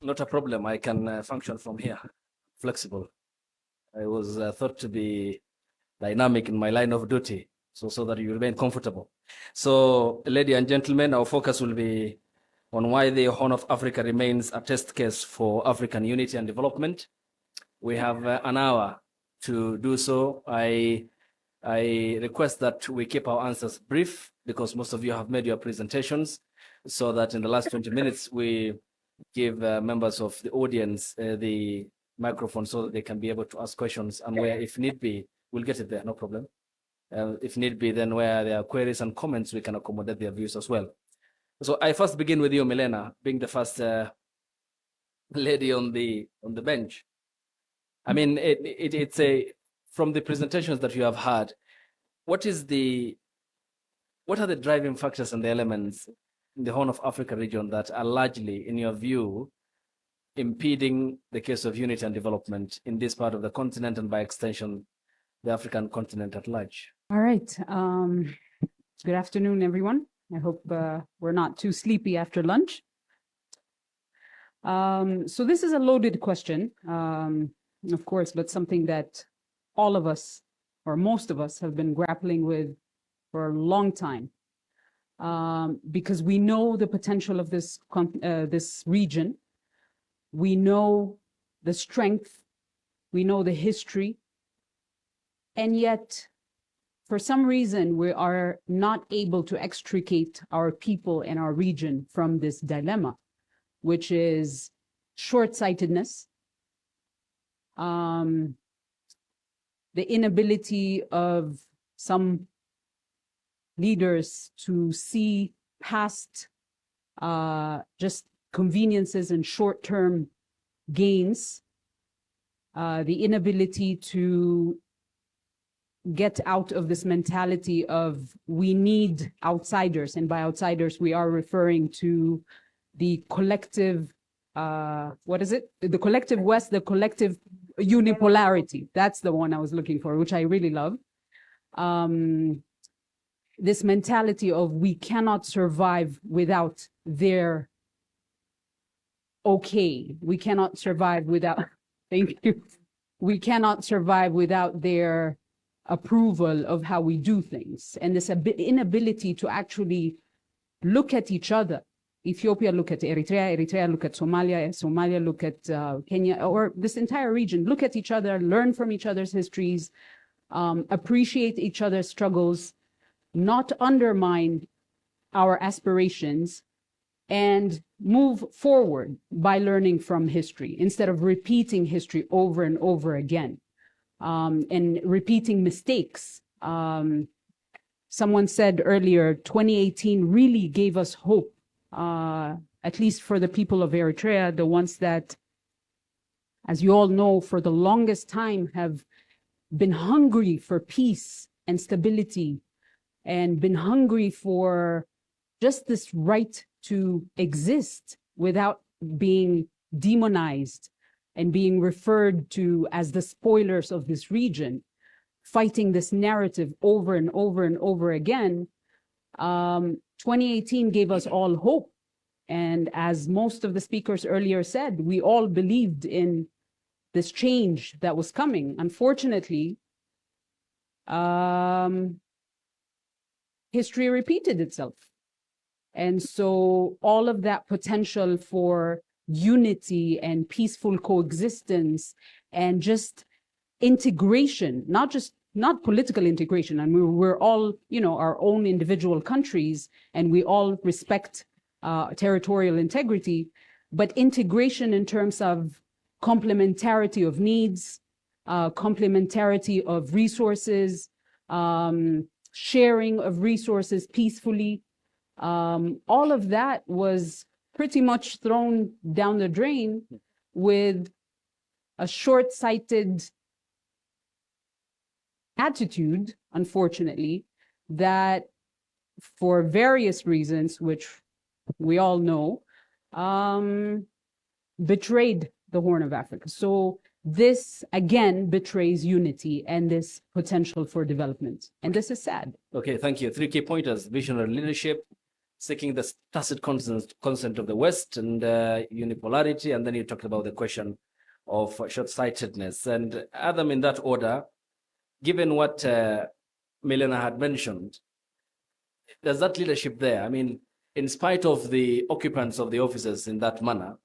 Not a problem. I can function from here, flexible. I was thought to be dynamic in my line of duty, so that you remain comfortable. So, ladies and gentlemen, our focus will be on why the Horn of Africa remains a test case for African unity and development. We have an hour to do so. I request that we keep our answers brief because most of you have made your presentations, so that in the last 20 minutes we give members of the audience the microphone so that they can be able to ask questions, and where, if need be, we'll get it there, no problem. If need be, then where there are queries and comments, we can accommodate their views as well. So I first begin with you, Milena, being the first lady on the bench. I mean, it's from the presentations that you have had, what are the driving factors and the elements in the Horn of Africa region that are largely, in your view, impeding the case of unity and development in this part of the continent and by extension, the African continent at large? All right. Good afternoon, everyone. I hope we're not too sleepy after lunch. So this is a loaded question, of course, but something that all of us, or most of us, have been grappling with for a long time, because we know the potential of this region. We know the strength, we know the history, and yet, for some reason, we are not able to extricate our people and our region from this dilemma, which is short-sightedness, the inability of some leaders to see past just conveniences and short-term gains, the inability to get out of this mentality of we need outsiders, and by outsiders we are referring to the collective, what is it? The collective West, the collective unipolarity. That's the one I was looking for, which I really love. This mentality of we cannot survive without their okay. We cannot survive without, thank you. We cannot survive without their approval of how we do things. And this inability to actually look at each other. Ethiopia look at Eritrea, Eritrea look at Somalia, Somalia look at Kenya, or this entire region, look at each other, learn from each other's histories, appreciate each other's struggles, not undermine our aspirations, and move forward by learning from history instead of repeating history over and over again, and repeating mistakes. Someone said earlier, 2018 really gave us hope, at least for the people of Eritrea, the ones that, as you all know, for the longest time have been hungry for peace and stability, and been hungry for just this right to exist without being demonized and being referred to as the spoilers of this region, fighting this narrative over and over and over again. 2018 gave us all hope. And as most of the speakers earlier said, we all believed in this change that was coming. Unfortunately, history repeated itself. And so all of that potential for unity and peaceful coexistence and just integration, not political integration. And we're all, our own individual countries, and we all respect territorial integrity, but integration in terms of complementarity of needs, complementarity of resources, sharing of resources peacefully, all of that was pretty much thrown down the drain with a short-sighted attitude, unfortunately, that for various reasons, which we all know, betrayed the Horn of Africa. So this, again, betrays unity and this potential for development. And this is sad. Okay, thank you. 3 key pointers: visionary leadership, seeking the tacit consent of the West and unipolarity, and then you talked about the question of short-sightedness. And Adam, in that order, given what Milena had mentioned, there's that leadership there. I mean, in spite of the occupants of the offices in that manner,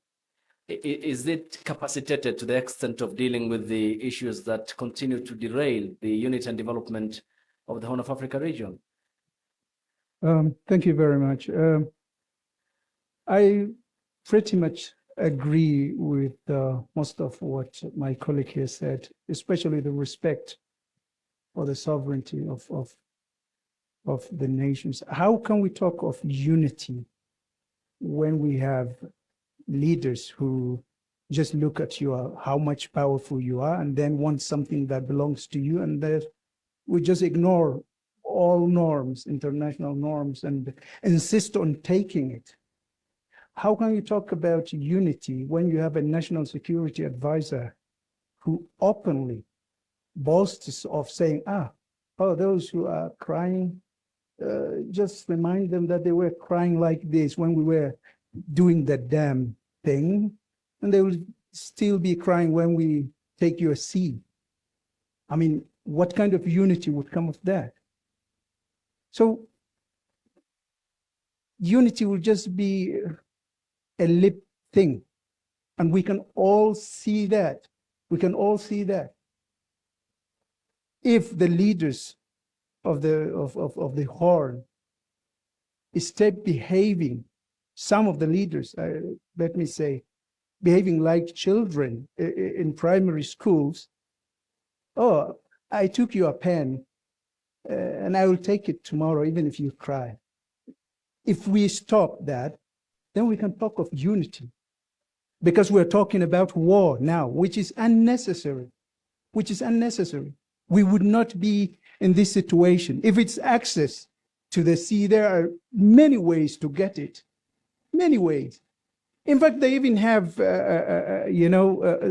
is it capacitated to the extent of dealing with the issues that continue to derail the unity and development of the Horn of Africa region? Thank you very much. I pretty much agree with most of what my colleague here said, especially the respect for the sovereignty of the nations. How can we talk of unity when we have leaders who just look at you, how much powerful you are, and then want something that belongs to you, and that we just ignore all norms, international norms, and insist on taking it? How can you talk about unity when you have a national security advisor who openly boasts of saying, those who are crying, just remind them that they were crying like this when we were doing the damn thing, and they will still be crying when we take your seat. I mean, what kind of unity would come of that? So unity will just be a lip thing, and we can all see that. We can all see that. If the leaders of the Horn start behaving, some of the leaders, let me say, behaving like children in primary schools, I took your pen and I will take it tomorrow, even if you cry. If we stop that, then we can talk of unity, because we're talking about war now, which is unnecessary, We would not be in this situation. If it's access to the sea, there are many ways to get it, many ways. In fact, they even have,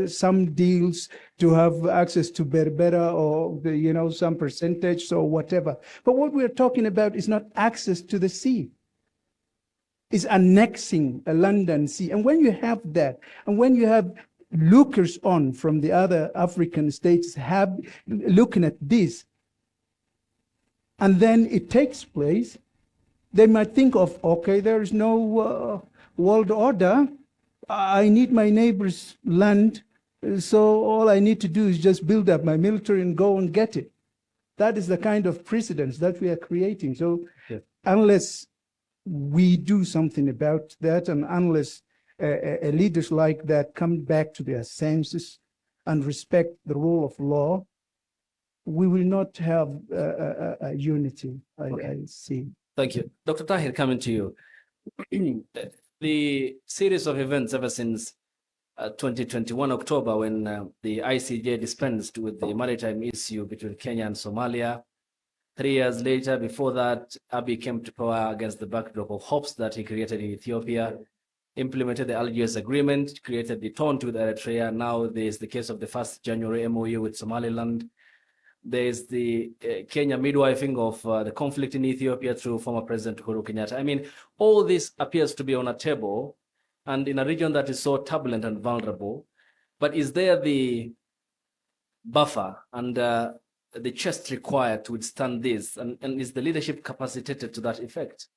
some deals to have access to Berbera or, some percentage or whatever. But what we're talking about is not access to the sea. It's annexing a London sea. And when you have that, and when you have lookers on from the other African states looking at this, and then it takes place, they might think of, okay, there is no world order. I need my neighbor's land, so all I need to do is just build up my military and go and get it. That is the kind of precedence that we are creating. So unless we do something about that, and unless leaders like that come back to their senses and respect the rule of law, we will not have a unity, I see. Thank you. Dr. Tahir, coming to you. The series of events ever since 2021 October, when the ICJ dispensed with the maritime issue between Kenya and Somalia. 3 years later, before that, Abiy came to power against the backdrop of hopes that he created in Ethiopia, implemented the Algiers Agreement, created the taunt with Eritrea. Now there's the case of the 1st January MOU with Somaliland. There's the Kenya midwifing of the conflict in Ethiopia through former President Uhuru Kenyatta. I mean, all this appears to be on a table and in a region that is so turbulent and vulnerable. But is there the buffer and the chest required to withstand this? And is the leadership capacitated to that effect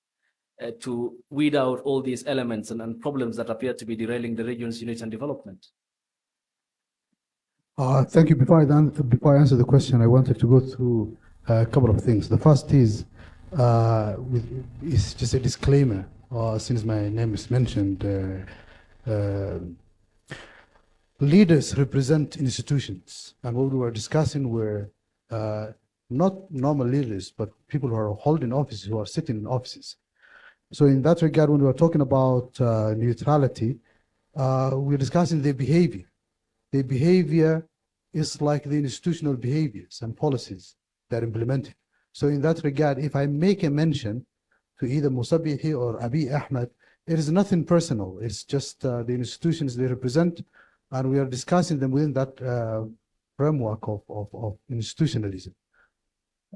to weed out all these elements and problems that appear to be derailing the region's unity and development? Thank you. Before I answer the question, I wanted to go through a couple of things. The first is just a disclaimer, since my name is mentioned. Leaders represent institutions, and what we were discussing were not normal leaders, but people who are holding offices, who are sitting in offices. So in that regard, when we were talking about neutrality, we're discussing their behavior. Their behavior is like the institutional behaviors and policies that are implemented. So in that regard, if I make a mention to either Musabihi or Abiy Ahmed, it is nothing personal. It's just the institutions they represent, and we are discussing them within that framework of institutionalism.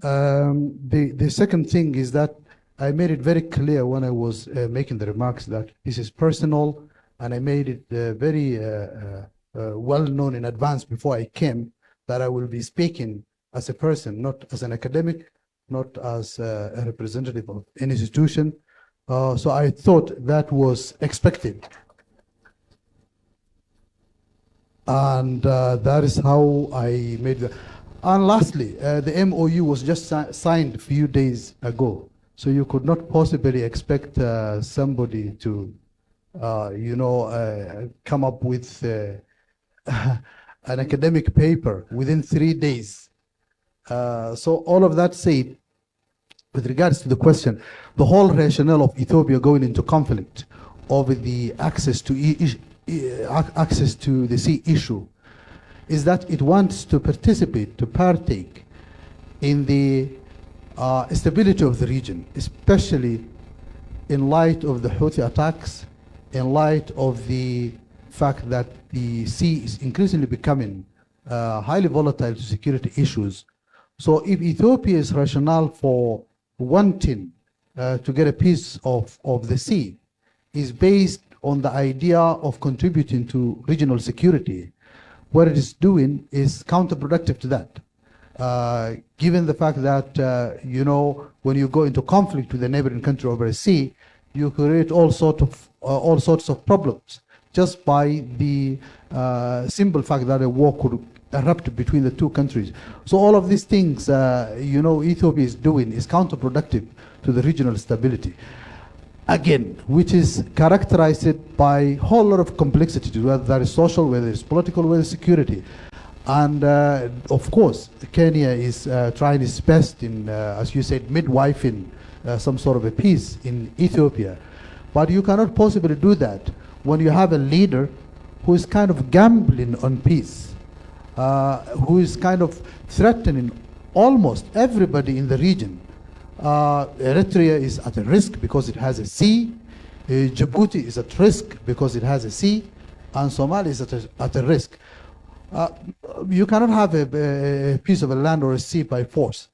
The second thing is that I made it very clear when I was making the remarks that this is personal, and I made it very well known in advance before I came that I will be speaking as a person, not as an academic, not as a representative of an institution. So I thought that was expected. And that is how I made the. And lastly, the MOU was just signed a few days ago. So you could not possibly expect somebody to, come up with an academic paper within 3 days. So all of that said, with regards to the question, the whole rationale of Ethiopia going into conflict over the access to the sea issue is that it wants to participate, to partake in the stability of the region, especially in light of the Houthi attacks, in light of the fact that the sea is increasingly becoming highly volatile to security issues. So if Ethiopia's rationale for wanting to get a piece of the sea is based on the idea of contributing to regional security, what it is doing is counterproductive to that. Given the fact that, when you go into conflict with a neighboring country over a sea, you create all sorts of problems just by the simple fact that a war could erupt between the two countries. So all of these things, Ethiopia is doing is counterproductive to the regional stability. Again, which is characterized by a whole lot of complexity, whether that is social, whether it's political, whether it's security. And of course, Kenya is trying its best in, as you said, midwifing some sort of a peace in Ethiopia. But you cannot possibly do that when you have a leader who is kind of gambling on peace, who is kind of threatening almost everybody in the region. Eritrea is at a risk because it has a sea. Djibouti is at risk because it has a sea. And Somalia is at a risk. You cannot have a piece of a land or a sea by force.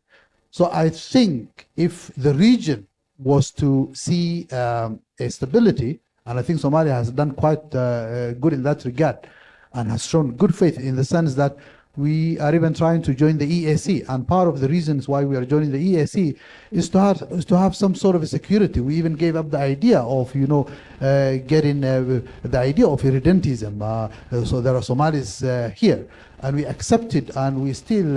So I think if the region was to see a stability, and I think Somalia has done quite good in that regard and has shown good faith in the sense that we are even trying to join the EAC, and part of the reasons why we are joining the EAC is to have some sort of a security. We even gave up the idea of getting the idea of irredentism. So there are Somalis here, and we accept it, and we still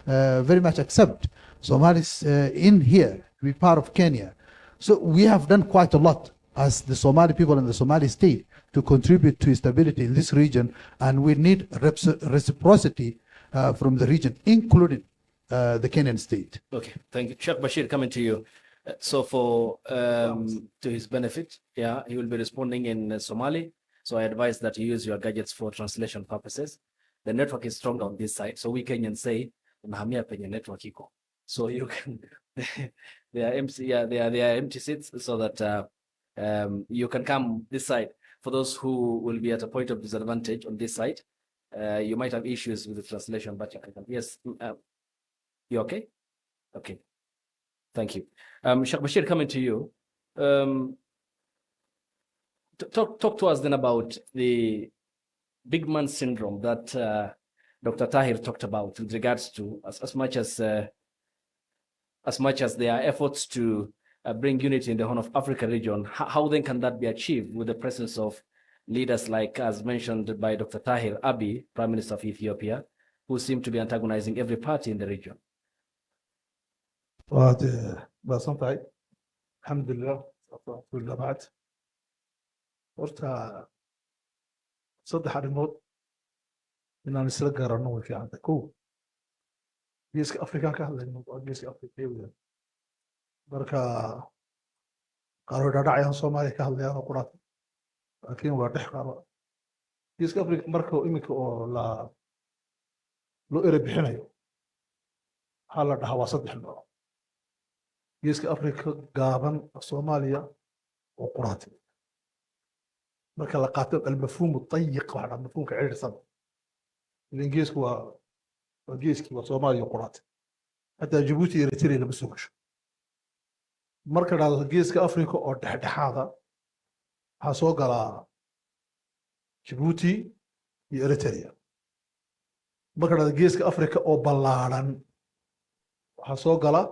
very much accept Somalis in here to be part of Kenya. So we have done quite a lot as the Somali people and the Somali state to contribute to stability in this region, and we need reciprocity from the region, including the Kenyan state. Okay, thank you. Sheikh Bashir, coming to you. So for to his benefit, yeah, he will be responding in Somali. So I advise that you use your gadgets for translation purposes. The network is strong on this side, so we Kenyans say, "Unahamia penye network iko." So you can, they are empty, yeah, they are empty seats, so that you can come this side. For those who will be at a point of disadvantage on this side, you might have issues with the translation, but you can. Yes, you okay? Okay, thank you. Sheikh Bashir, coming to you. Talk to us then about the big man syndrome that Dr. Tahir talked about with regards to as much as there are efforts to bring unity in the Horn of Africa region, how then can that be achieved with the presence of leaders like, as mentioned by Dr. Tahir, Abdi, Prime Minister of Ethiopia, who seem to be antagonizing every party in the region? Alhamdulillah, بعد horta saddex arrimood inaan isla garanno way fiican tahay. Kow, geeska Afrikaan ka hadlayno waa geeska Afrika weeyaan. Marka qaar way dhacayaan Soomaaliya ka hadlayaan oo quraat, laakiin waa dhex qaar. Geeska Afrika marka iminka oo loo ere bixinayo waxaa la dhahaa waa saddex nooc. geeska Afrika gaaban Soomaaliya oo quraat. marka la qaato المفهوم الضيق waxa mafhuumka ciirsan ingiriisku waa geeski waa Soomaaliya quraat. hatta Djibouti iyo Eritrea lama soo gasho. marka dhacdo geeska Afrika oo dhexdhexaada waxaa soo galaa Djibouti iyo Eritrea marka dhacdo geeska Afrika oo ballaaran waxaa soo gala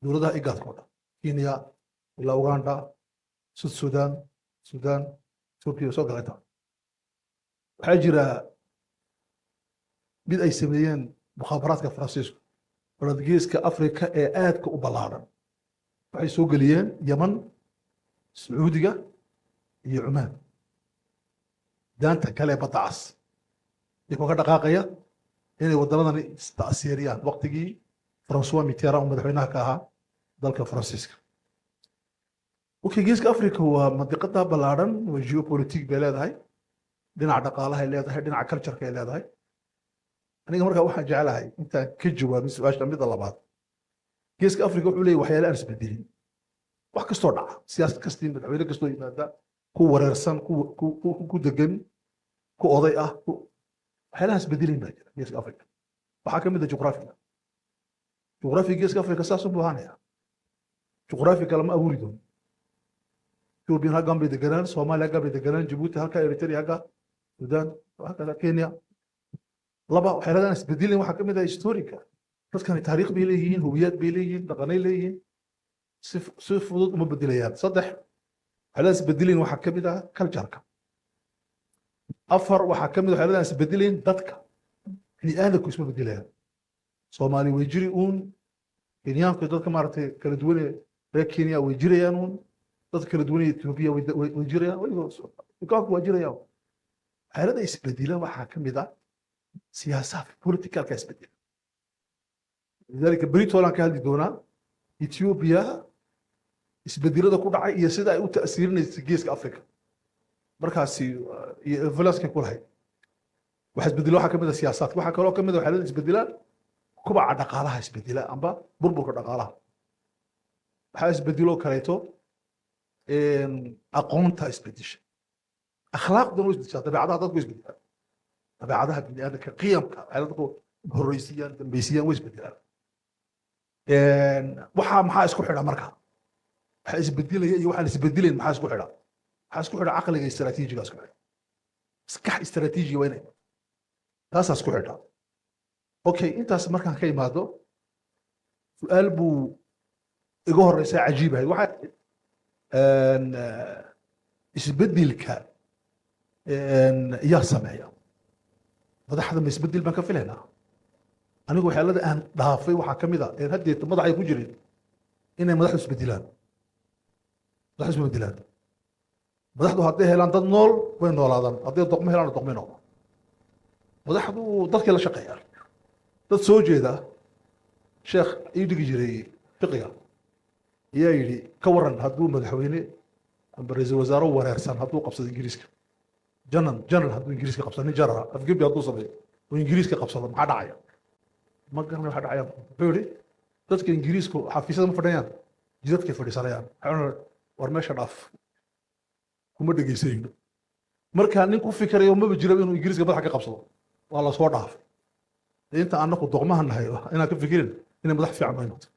dowladaha IGAD-kooda Kenya ilaa Uganda Sudan Turkiya soo galata waxaa jira mid ay sameeyeen mukhaabaraadka Faransiisku oo geeska Afrika ee aadka u ballaaran waxay soo geliyeen Yemen Sacuudiga iyo Cumaan daanta kale badda cas iyagoo ka dhaqaaqaya inay waddamadani ista'siiriyaan waqtigii François Mitterrand oo madaxweynaha ka ahaa dalka Faransiiska geeska Afrika waa mandiqada ballaaran oo geopolitik bay leedahay dhinaca dhaqaalaha ay leedahay dhinaca culture-ka ay leedahay aniga markaa waxaan jecelahay intaan ka jawaabin su-aasha midda labaad geeska Afrika wuxuu leeyahay waxyaalo aan isbedelin wax kastoo dhaca siyaasad kastii madaxweyne kastoo yimaada ku wareersan ku degan ku oday ah waxyaalaha isbedelin baa jira geeska Afrika waxaa ka mid ah juqraafiga geeska Afrika saas u baahanaya juqraafiga lama abuuri doono Ethiopia halkan bay deganaan Soomaaliya halkan bay deganaan Djibouti halkan Eritrea halkan Sudan halkan Kenya laba waxyaalahan isbedelin waxaa ka mid ah historika dadkan taariikh bay leeyihiin hubiyad bay leeyihiin dhaqanay leeyihiin si fudud uma bedelayaan saddex waxyaalahan isbedelin waxaa ka mid ah culture-ka afar waxaa ka mid ah waxyaalahan isbedelin dadka bini'aadamku isma bedelayaan Soomaali way jiri Kenyaanku dadka maaragtay kala duwan reer Kenya way jirayaan dadka kala duwan Ethiopia way jirayaan dukaanku waa jirayaan waxyaalaha isbedelan waxaa ka mid ah siyaasaadka politicalka isbedela lidaalika Britoland ka hadli doonaa Ethiopia isbedelada ku dhacay iyo sida ay u ta'siirinayso geeska Afrika markaasi iyo influence-ka ku lahayd waxa isbedelo waxaa ka mid ah siyaasaadka waxaa kaloo ka mid ah waxyaalaha isbedelaan kubaca dhaqaalaha isbedela amba burburka dhaqaalaha waxaa isbedelo kaleeto aqoonta isbedesha akhlaaqdan oo isbedesha dabeecadaha dadku isbedelaan dabeecadaha bini'aadamka qiyamka waxay dadku horreysiyaan dambeysiyaan way isbedelaan waxaa maxaa isku xidha marka waxa isbedelaya iyo waxaan isbedelayn maxaa isku xidha waxaa isku xidha caqliga istaraatiijiga isku xidha maskax istaraatiijiga waa inay taasaa isku xidha okay intaas markaan ka imaado su'aal buu iga horeysa cajiib ahayd waxaa isbedelka yaa sameeya madaxda ma isbedel baan ka filaynaa anigu waxyaalada aan dhaafay waxaa ka mid ah haddeeta madaxay ku jireen inay madaxdu isbedelaan madaxdu hadday helaan dad nool way noolaadaan hadday doqmo helaan doqmay noqdaan madaxdu dadkay la shaqeeyaan dad soo jeeda sheekh ii dhigi jiray fiqiga ayaa yidhi ka waran hadduu madaxweyne amba ra-iisul wasaare wareersan hadduu qabsado ingiriiska general hadduu ingiriiska qabsado nin general afgebi hadduu sameeyo oo ingiriiska qabsado maxaa dhacaya ma garanay waxa dhacaya wuxuu yidhi dadka ingiriisku xafiisyada ma fadhiyaan jidadkay fadhiisanayaan war meesha dhaaf kuma dhegaysayno markaa nin ku fikirayo maba jiro inuu ingiriiska madaxa ka qabsado waa la soo dhaafay inta anaku doqmaha nahay inaan ka fikirin inay madax fiican noo noqoto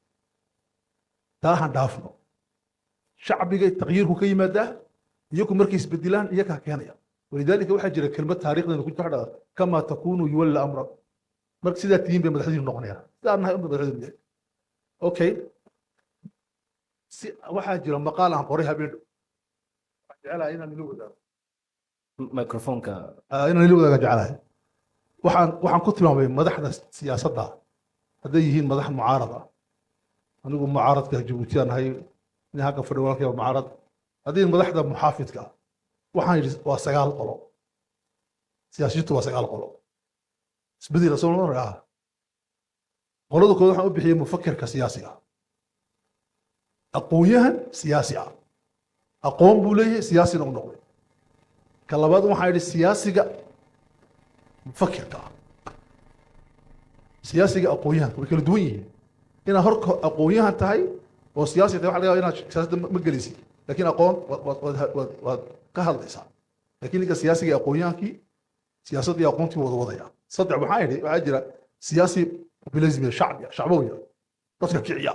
taahan dhaafno shacbiga taqyiirku ka yimaadaa iyagu markay isbedelaan iyagaa keenaya walidaalika waxaa jira kelmad taariikhdeena ku dhacda kama takunu yuwalla amra marka sidaa tihiin bay madaxdiinu noqonayaan sidaa nahay unbay madaxdiinu yahay okay si waxaa jira maqaal aan qoray habeen waxaan jecelahay inaan ila wadaago microfonka inaan ila wadaaga jecelahay waxaan ku tilmaamay madaxda siyaasadda hadday yihiin madax mucaarad ah anigu mucaaradka Djibouti aan ahay nin halka fadhiyo walaalkayba mucaarad haddii madaxda muxaafidka waxaan yidhi waa 9 qolo siyaasiyiintu waa 9 qolo isbedel soo noqonaya qolada koowaad waxaan u bixiyay mufakirka siyaasiga aqoonyahan siyaasi ah aqoon buu leeyahay siyaasina u noqday ka labaad waxaan yidhi siyaasiga mufakirka siyaasiga aqoonyahan way kala duwan yihiin inaad horka aqoonyahan tahay oo siyaasi tahay waxa laga yaabaa inaad siyaasadda ma gelaysid laakiin aqoon waad ka hadlaysaa laakiin ninka siyaasiga aqoonyahaankii siyaasaddii aqoontii wada wadaya saddex waxaa yidhi waxaa jira siyaasi populism shacbiya dadka kiciya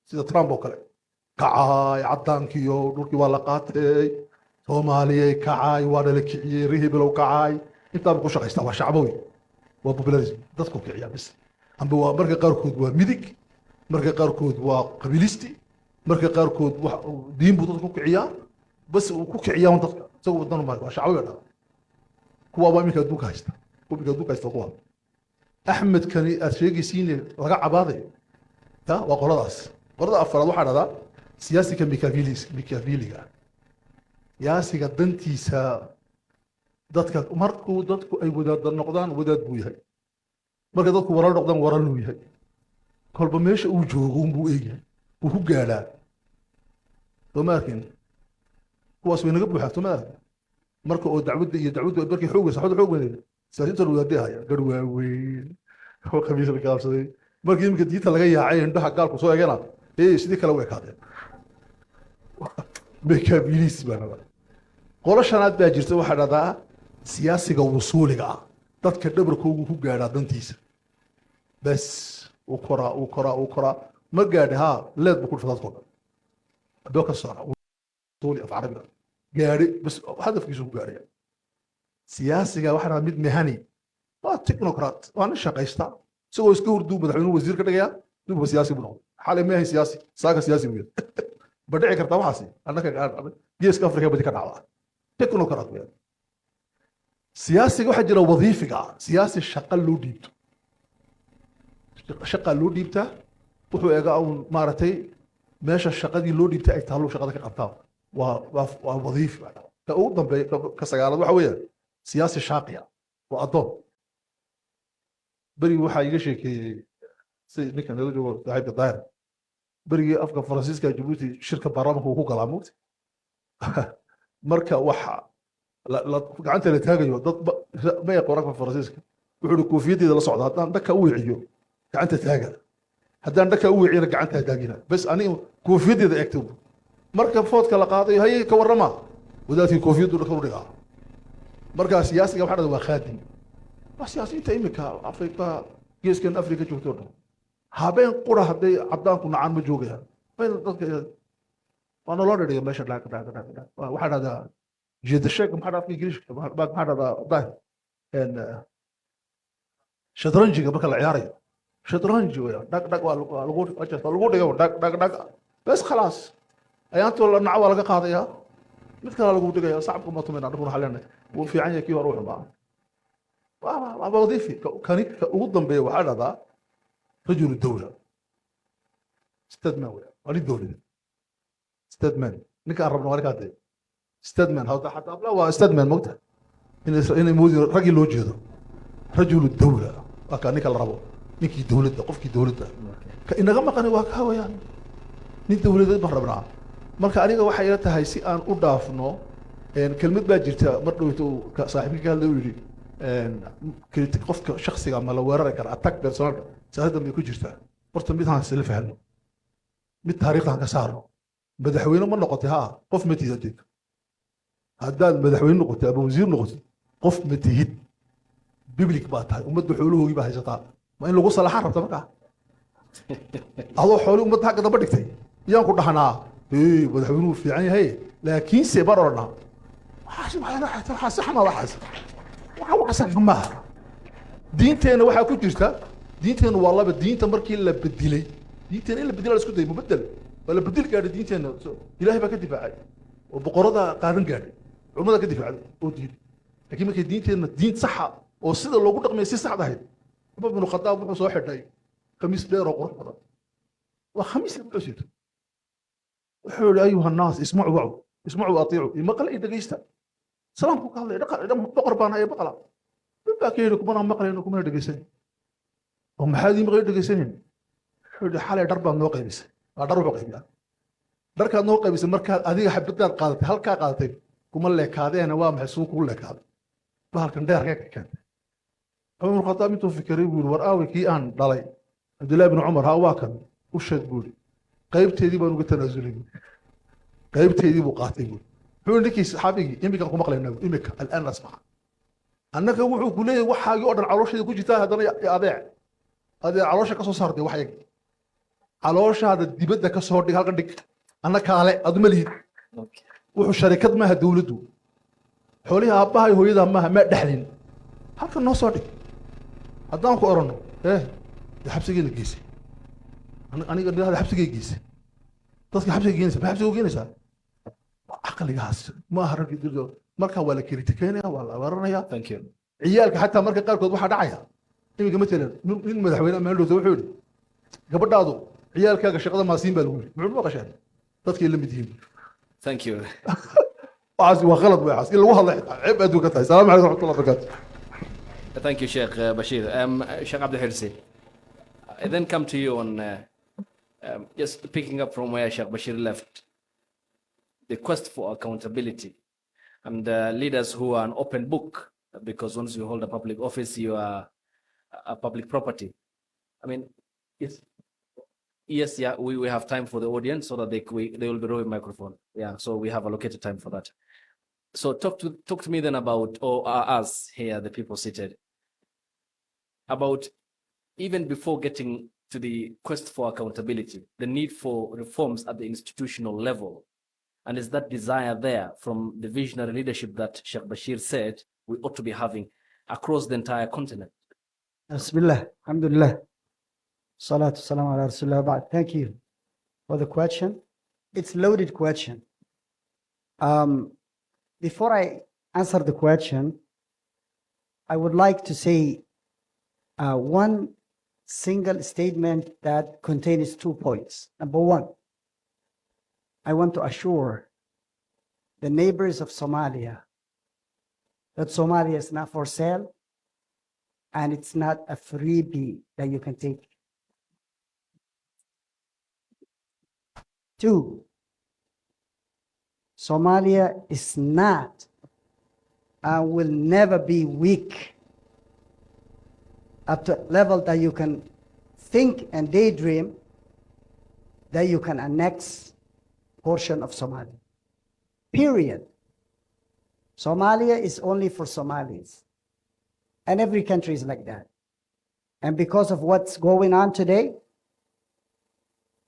sida Trump oo kale kacay caddaankiyo dhulkii waa la qaatay soomaaliyay kacay waa dhala kiciyey rihibilow kacay intaaba ku shaqaystaa waa shacbo wey waa popularity dadku kiciyaa bis amba waa marka qaarkood waa midig marka qaarkood waa qabiilisti marka qaarkood diin buu dadku ku kiciyaa bas uu ku kiciyaa un dadka isagoo wadan waa shacbo dha kuwa waa iminka adduunka haysta kuwa axmed kani aad sheegaysiin laga cabaaday ta waa qolada afraad waxaa dhahdaa siyaasiga mikaviiliga siyaasiga dantiisa dadka markuu dadku ay wadaad noqdaan wadaad buu yahay marka dadku waral noqdaan waral uu yahay kolba meesha uu joogo unbuu eegyahay wuu ku gaadhaa soo ma arkin kuwaas way naga buuxaa soo ma arkin marka oo dacwadda markay xoog weyn siyaasiyiintan wadaadday haya gar waaweyn oo qabiil la gaabsaday markii iminka diinta laga yaacay indhaha gaalku soo eegana sidii kale u ekaadeen mekaabilis baa nada qolo shanaad baa jirta waxaa dhahdaa siyaasiga wusuuliga ah dadka dhabarkoogu ku gaadhaa dantiisa bas uu koraa ma gaadha haa leed buu ku dhifta dadkoo dhan adoo ka socda wusuuli af carabiga gaadhi bas hadafkiisu ku gaadhaya siyaasiga waxaa dhahdaa mid mehani waa technocrat waa nin shaqaysta isagoo iska hurduu madaxweynuhu wasiir ka dhigaya duba siyaasi buu noqday xalay ma ahayn siyaasi saaka siyaasi buu yahay ba dhici kartaa waxaasi annaka geeska afrika badi ka dhacda technocrat weeyaan siyaasiga waxaa jira wadiifiga siyaasi shaqa loo dhiibto shaqa loo dhiibtaa wuxuu eegaa un maaragtay meesha shaqadii loo dhiibtay ay taalo shaqada ka qabtaa waa wadiifi ka ugu dambeeya ka sagaalaad waxa weeyaan siyaasi shaaqiya waa addoon berigi waxaa iga sheekeeyey si ninka nala joogo saaxiibka daahir berigii afka faransiiska jabuuti shirka baarlamaanka uu ku galaa mugti marka waxa gacanta la taagayo dad ma yaqaan afka faransiiska wuxuu koofiyaddeeda la socda haddaan dhaka u wiciyo gacanta taaga haddaan dhaka u wiciyana gacanta taagina bas aniga koofiyaddeeda eegto marka foodka la qaadayo haye ka warrama wadaadkii koofiyaddu dhaka u dhigaa marka siyaasiga waxaa dhahda waa khaadim waa siyaasiyiinta iminka afrika geeskan afrika joogto dhan habeen qura hadday caddaanku nacaan ma joogayaan dadka waa naloo dhadhiga meesha waxaa dhahdaa jeedasheeg maxaa dhahda afka ingiriishka maxaa dhahdaa daahir shatranjiga marka la ciyaarayo shatranji weya dhag waa lagu dhiga dhag bes khalaas ayaantoo la naco waa laga qaadayaa mid kale lagu dhigaya sacabka ma tumayna dhakuna xaleenay wuu fiican yahay kii hore wuxuu baa waa wadiifi kani ka ugu dambeeya waxaa dhahdaa rajulu dawla stadman weya waa nin dowladeed stadman ninkaan rabno waa ninkaa dee stadman hada xataa abla waa stadman mogta inay moodi raggii loo jeedo rajulu dawla waa kaa ninka la rabo ninkii dowladda qofkii dowladda ka inaga maqani waa kaa weyaan nin dowladeed baan rabnaa marka aniga waxay ila tahay si aan u dhaafno kelmad baa jirta mar dhowto saaxiibkii ka hadlay uu yidhi qofka shaksiga ma la weerari kara attack personalka siyaasadda may ku jirtaa horta mid haan isla fahno mid taariikhdan ka saarno madaxweyne ma noqotay haa qof ma tihid adeeg haddaad madaxweyne noqotay ama wasiir noqotay qof ma tihid biblik baa tahay ummadda xoolahoogii baa haysataa ma in lagu salaxaan rabta markaa adoo xooli ummadda xagga damba dhigtay yaan ku dhahnaa madaxweynuhu fiican yahay laakiinse bar odhanaa maaha diinteenna waxaa ku jirta diinteenna waa laba diinta markii la bedilay diinteenna in la bedila la isku dayay mubedel waa la bedel gaadhay diinteenna ilaahay baa ka difaacay oo boqorada qaadan gaadhay culimada ka difaacday oo diiday laakiin markay diinteenna diin saxa oo sida loogu dhaqmay si saxda ahayd cumar binu khadaab wuxuu soo xidhay khamiis dheer oo qurux badan waa khamiis la wuxuu sito wuxuu yihi ayuha annaas ismacuu wacu ismacuu atiicu imaqal ay dhegaysta salaamku ka hadlay boqor baan ay maqla baa ka yidhi kumana maqlayno kumana dhegaysanin oo maxaad ii maqlay dhegaysanin wuxuu yihi xalay dhar baad noo qaybisay waa dhar wuxuu qaybiyaa dharkaad noo qaybisay markaad adiga xabadaad qaadatay halkaa qaadatay kuma leekaadeena waa maxay suu kugu leekaaday bahalkan dheerkee ka keentay cumar khadaab intuu fikiray buu yihi war aaway kii aan dhalay cabdullaahi bin cumar haa waa kan u sheeg buu yihi qaybteedii baan uga tanaasulay qaybteedii buu qaatay buu wuxuu ninkii saxaabigii imikan ku maqlaynaa imika alaan asmaca annaka wuxuu ku leeyahay waxaagii oo dhan caloosheeda ku jirtaa haddana adeec caloosha ka soo saartay waxyag calooshaada dibadda ka soo dhig halkan dhig أنا كالي أدملي Okay. وشركات ما هدولدو حوليها أباها يهويدا ما دحلين هاك الناس صادق هدان كو أرنو إيه ده حبسي جيل جيسي أنا قلت هذا حبسي جيل جيسي تصل حبسي جينسا حبسي جينسا عقل جاهز ما هرب يدرجو مركا ولا كريتيكينيا ولا ورنيا Thank you. عيالك حتى مركا قاركود waxaa dhacaya imiga mesela nin madaxweyne meel dhow wuxuu yiri gabadhaadu ciyaalkaaga shaqada ma siin baa lagu yiri muxuu maqashay dadkii la mid yihiin Thank you. waxaas waa qalad way xas in lagu hadlay cib aad ka tahay salaam alaykum warahmatullahi wabarakatuh Thank you, Sheikh Bashir. Sheikh Abdi Hersy. I then come to you on just picking up from where Sheikh Bashir left. The quest for accountability and leaders who are an open book, because once you hold a public office, you are a public property. I mean, yes, yeah, we have time for the audience so that they will be rolling microphone. Yeah, so we have allocated time for that. So talk to me then about, or us here, the people seated, about even before getting to the quest for accountability, the need for reforms at the institutional level. And is that desire there from the visionary leadership that Sheikh Bashir said we ought to be having across the entire continent? Bismillah, alhamdulillah. Salatu salam ala rasulullah ba'd. Thank you for the question. It's a loaded question. Before I answer the question, I would like to say one single statement that contains 2 points. Number one, I want to assure the neighbors of Somalia that Somalia is not for sale and it's not a freebie that you can take. 2, Somalia is not and will never be weak up to a level that you can think and daydream that you can annex portion of Somalia. Period. Somalia is only for Somalis. And every country is like that. And because of what's going on today,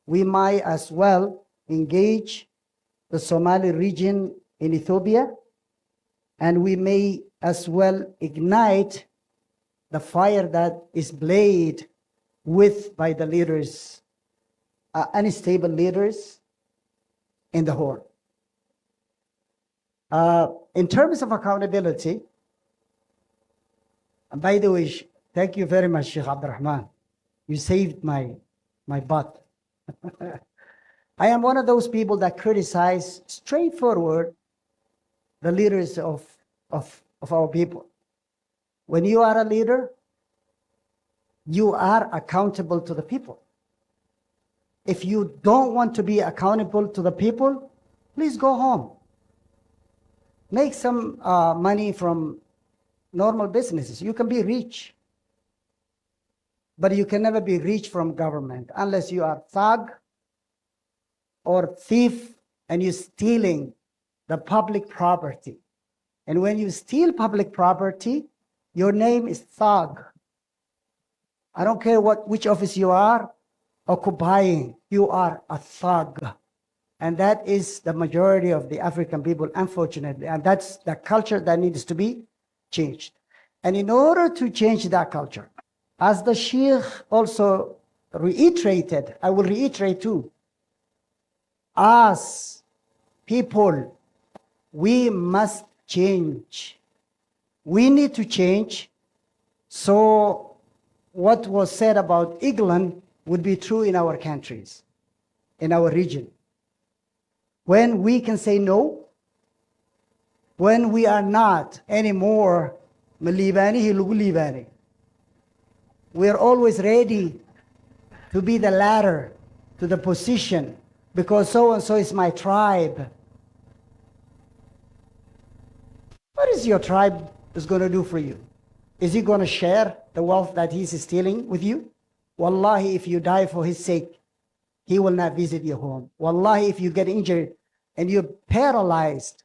we might as well engage the Somali region in Ethiopia, and we may as well ignite the fire that is blazed by the leaders, unstable leaders in the Horn. In terms of accountability, and by the way, thank you very much, Sheikh Abdirahman. You saved my butt. I am one of those people that criticize straightforward the leaders of our people. When you are a leader, you are accountable to the people. If you don't want to be accountable to the people, please go home. Make some money from normal businesses. You can be rich, but you can never be rich from government unless you are thug or thief and you're stealing the public property. And when you steal public property, your name is thug. I don't care which office you are occupying, you are a thug. And that is the majority of the African people, unfortunately. And that's the culture that needs to be changed. And in order to change that culture, as the Sheikh also reiterated, I will reiterate too, as people, we must change. We need to change. So what was said about England would be true in our countries, in our region. When we can say no, when we are not anymore Malibani, we are always ready to be the ladder to the position because so-and-so is my tribe. What is your tribe is going to do for you? Is he going to share the wealth that he's stealing with you? Wallahi, if you die for his sake, he will not visit your home. Wallahi, if you get injured and you're paralyzed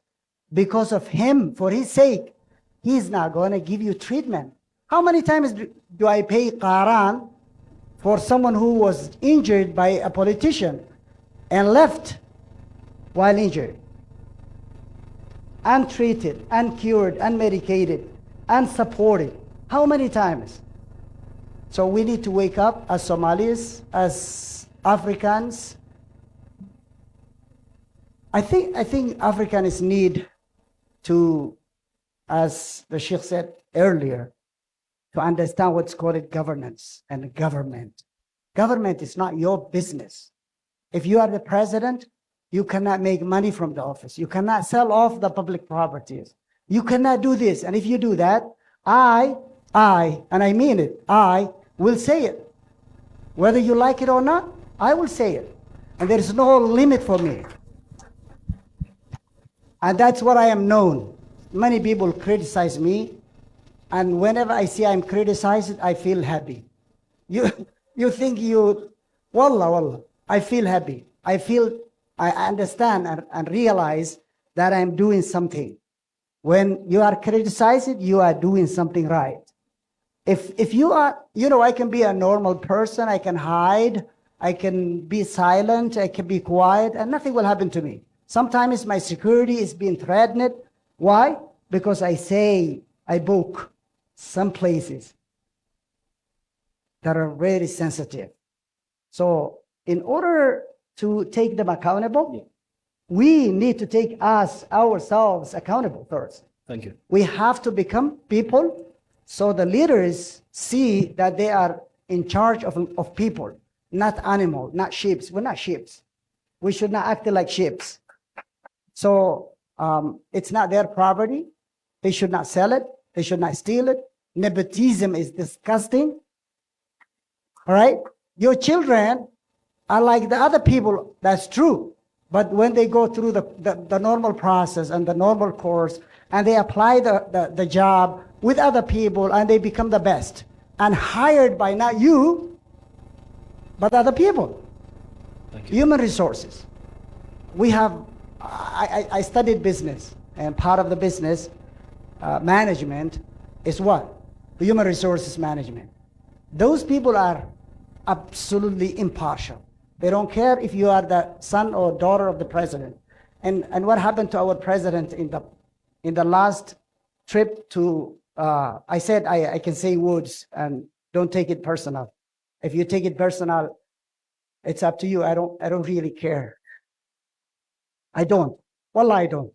because of him, for his sake, he's not going to give you treatment. How many times do I pay qaran for someone who was injured by a politician and left while injured, untreated, uncured, unmedicated, unsupported. How many times? So we need to wake up as Somalis, as Africans. I think Africans need to, as the Sheikh said earlier, to understand what's called governance and government. Government is not your business. If you are the president, you cannot make money from the office. You cannot sell off the public properties. You cannot do this. And if you do that, I, and I mean it, I will say it. Whether you like it or not, I will say it. And there is no limit for me. And that's what I am known. Many people criticize me, and whenever I see I'm criticized, I feel happy. You think wallah, I feel happy. I understand and realize that I'm doing something. When you are criticized, you are doing something right. If you are, I can be a normal person, I can hide, I can be silent, I can be quiet, and nothing will happen to me. Sometimes my security is being threatened. Why? Because I book some places that are very sensitive. So in order to take them accountable, we need to take ourselves accountable first. Thank you. We have to become people, so the leaders see that they are in charge of people, not animal, not sheep. We're not sheep. We should not act like sheep. So it's not their property. They should not sell it. They should not steal it. Nepotism is disgusting. All right? Your children are like the other people. That's true. But when they go through the normal process and the normal course, and they apply the job with other people, and they become the best, and hired by not you, but other people. Thank you. Human resources. I studied business, and part of the business management is what? Human resources management. Those people are absolutely impartial. They don't care if you are the son or daughter of the president. And what happened to our president in the last trip to, I said I can say words and don't take it personal. If you take it personal, it's up to you. I don't really care. I don't. Wallah, I don't.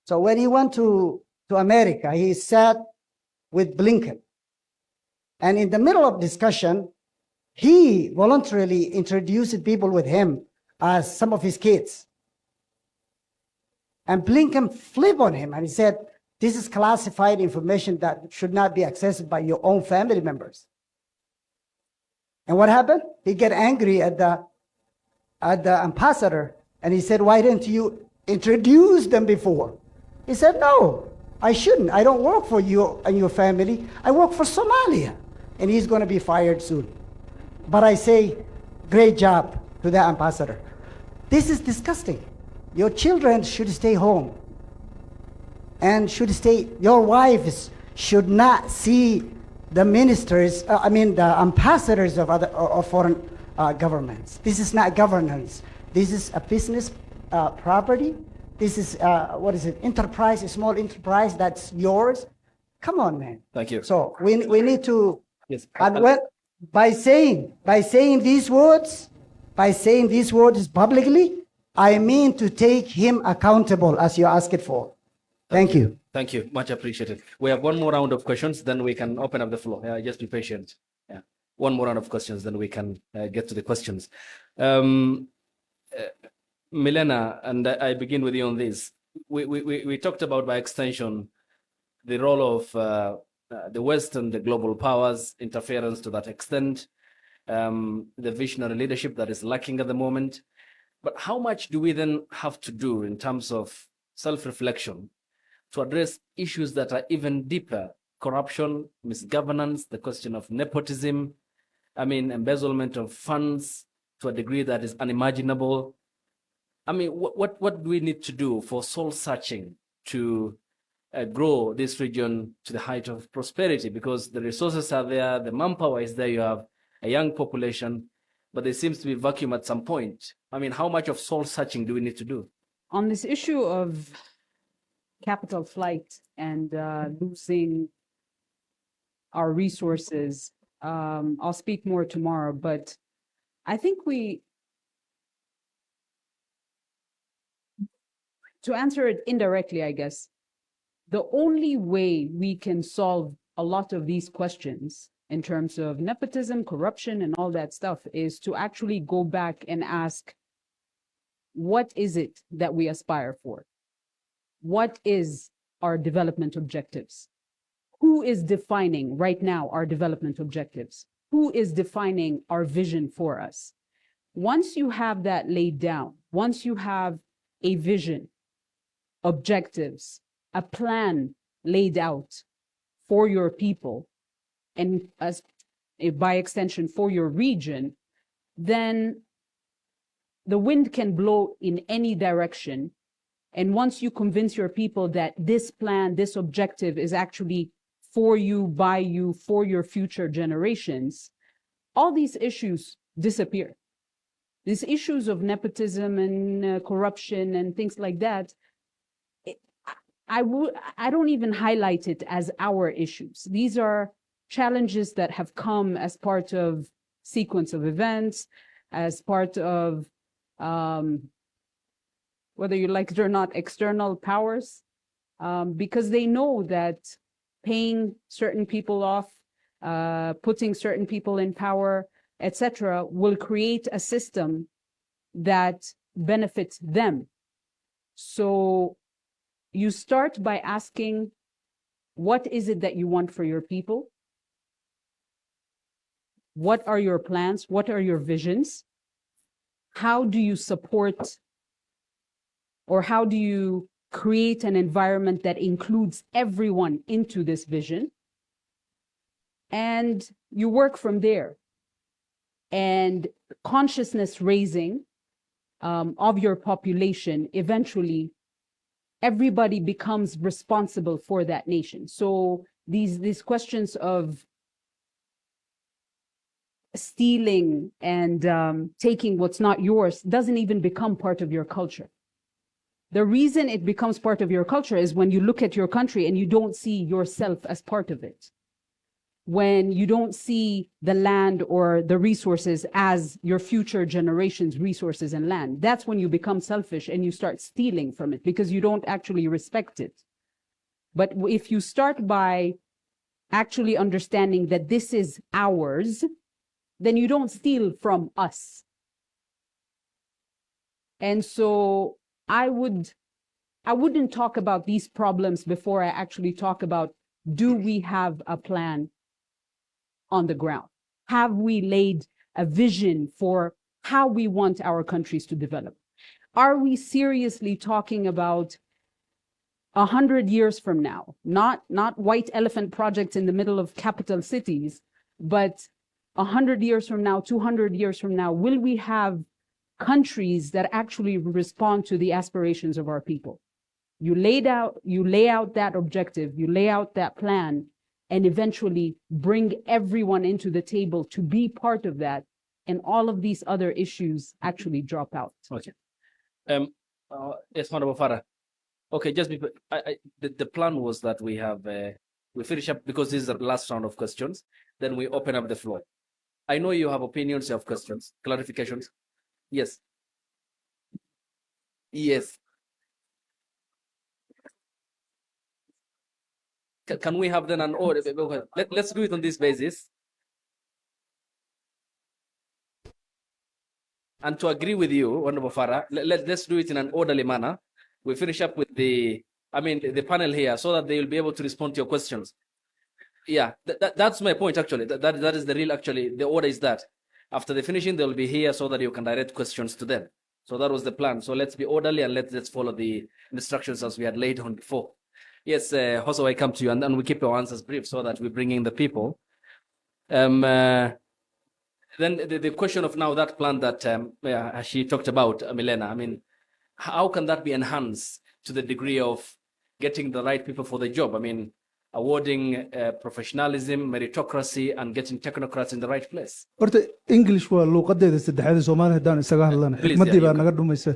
So when he went to America, he sat with Blinken. And in the middle of discussion, he voluntarily introduced people with him as some of his kids. And Blinken flipped on him and he said, this is classified information that should not be accessed by your own family members. And what happened? He got angry at the ambassador, and he said, why didn't you introduce them before? He said, no, I shouldn't. I don't work for you and your family. I work for Somalia. And he's going to be fired soon. But I say, great job to the ambassador. This is disgusting. Your children should stay home. And your wives should not see the ministers, the ambassadors of foreign governments. This is not governance. This is a business property. This is, enterprise, a small enterprise that's yours. Come on, man. Thank you. So we need to, Yes. and by saying these words publicly, I mean to take him accountable as you asked it for. Thank you. Thank you. Much appreciated. We have one more round of questions, then we can open up the floor. Just be patient. Yeah. One more round of questions, then we can get to the questions. Milena, and I begin with you on this. We talked about, by extension, the role of the West and the global powers, interference to that extent, the visionary leadership that is lacking at the moment. But how much do we then have to do in terms of self-reflection to address issues that are even deeper? Corruption, misgovernance, the question of nepotism, embezzlement of funds to a degree that is unimaginable. What do we need to do for soul searching to grow this region to the height of prosperity? Because the resources are there, the manpower is there, you have a young population, but there seems to be a vacuum at some point. How much of soul searching do we need to do? On this issue of capital flight and losing our resources, I'll speak more tomorrow, but I think to answer it indirectly, I guess, the only way we can solve a lot of these questions in terms of nepotism, corruption, and all that stuff is to actually go back and ask, what is it that we aspire for? What is our development objectives? Who is defining right now our development objectives? Who is defining our vision for us? Once you have that laid down, once you have a vision, objectives, a plan laid out for your people, and as by extension for your region, then the wind can blow in any direction. And once you convince your people that this plan, this objective is actually for you, by you, for your future generations, all these issues disappear. These issues of nepotism and corruption and things like that, I don't even highlight it as our issues. These are challenges that have come as part of sequence of events, as part of whether you like it or not, external powers, because they know that paying certain people off, putting certain people in power, etc., will create a system that benefits them. So you start by asking, what is it that you want for your people? What are your plans? What are your visions? How do you support, or how do you create an environment that includes everyone into this vision? And you work from there. And consciousness raising of your population, eventually everybody becomes responsible for that nation. So these questions of stealing and taking what's not yours doesn't even become part of your culture. The reason it becomes part of your culture is when you look at your country and you don't see yourself as part of it. When you don't see the land or the resources as your future generations' resources and land, that's when you become selfish and you start stealing from it because you don't actually respect it. But if you start by actually understanding that this is ours, then you don't steal from us. And so I wouldn't talk about these problems before I actually talk about, do we have a plan on the ground? Have we laid a vision for how we want our countries to develop? Are we seriously talking about 100 years from now, not white elephant projects in the middle of capital cities, but 100 years from now, 200 years from now, will we have countries that actually respond to the aspirations of our people? You lay out that objective, you lay out that plan, and eventually bring everyone into the table to be part of that, and all of these other issues actually drop out. Okay. Yes, Honorable Farah. Okay, just the plan was that we have we finish up because this is the last round of questions. Then we open up the floor. I know you have opinions, you have questions, clarifications. Yes. Yes. Can we have then an order? Let's do it on this basis. And to agree with you, Honorable Farah, let's do it in an orderly manner. We finish up with the panel here so that they will be able to respond to your questions. Yeah, that's my point, actually. That is the real, actually, the order is that. After the finishing, they'll be here so that you can direct questions to them. So that was the plan. So let's be orderly and let's follow the instructions as we had laid on before. Yes, Hoosow, I come to you, and then we keep our answers brief so that we bring in the people. Then the question of now that plan that she talked about, Milena, I mean, how can that be enhanced to the degree of getting the right people for the job? I mean, awarding professionalism, meritocracy, and getting technocrats in the right place. horta English waa luuqadeeda saddexaad ee Soomaali haddaan isaga hadlana Please, xikmadii yeah, baa you naga dhumaysa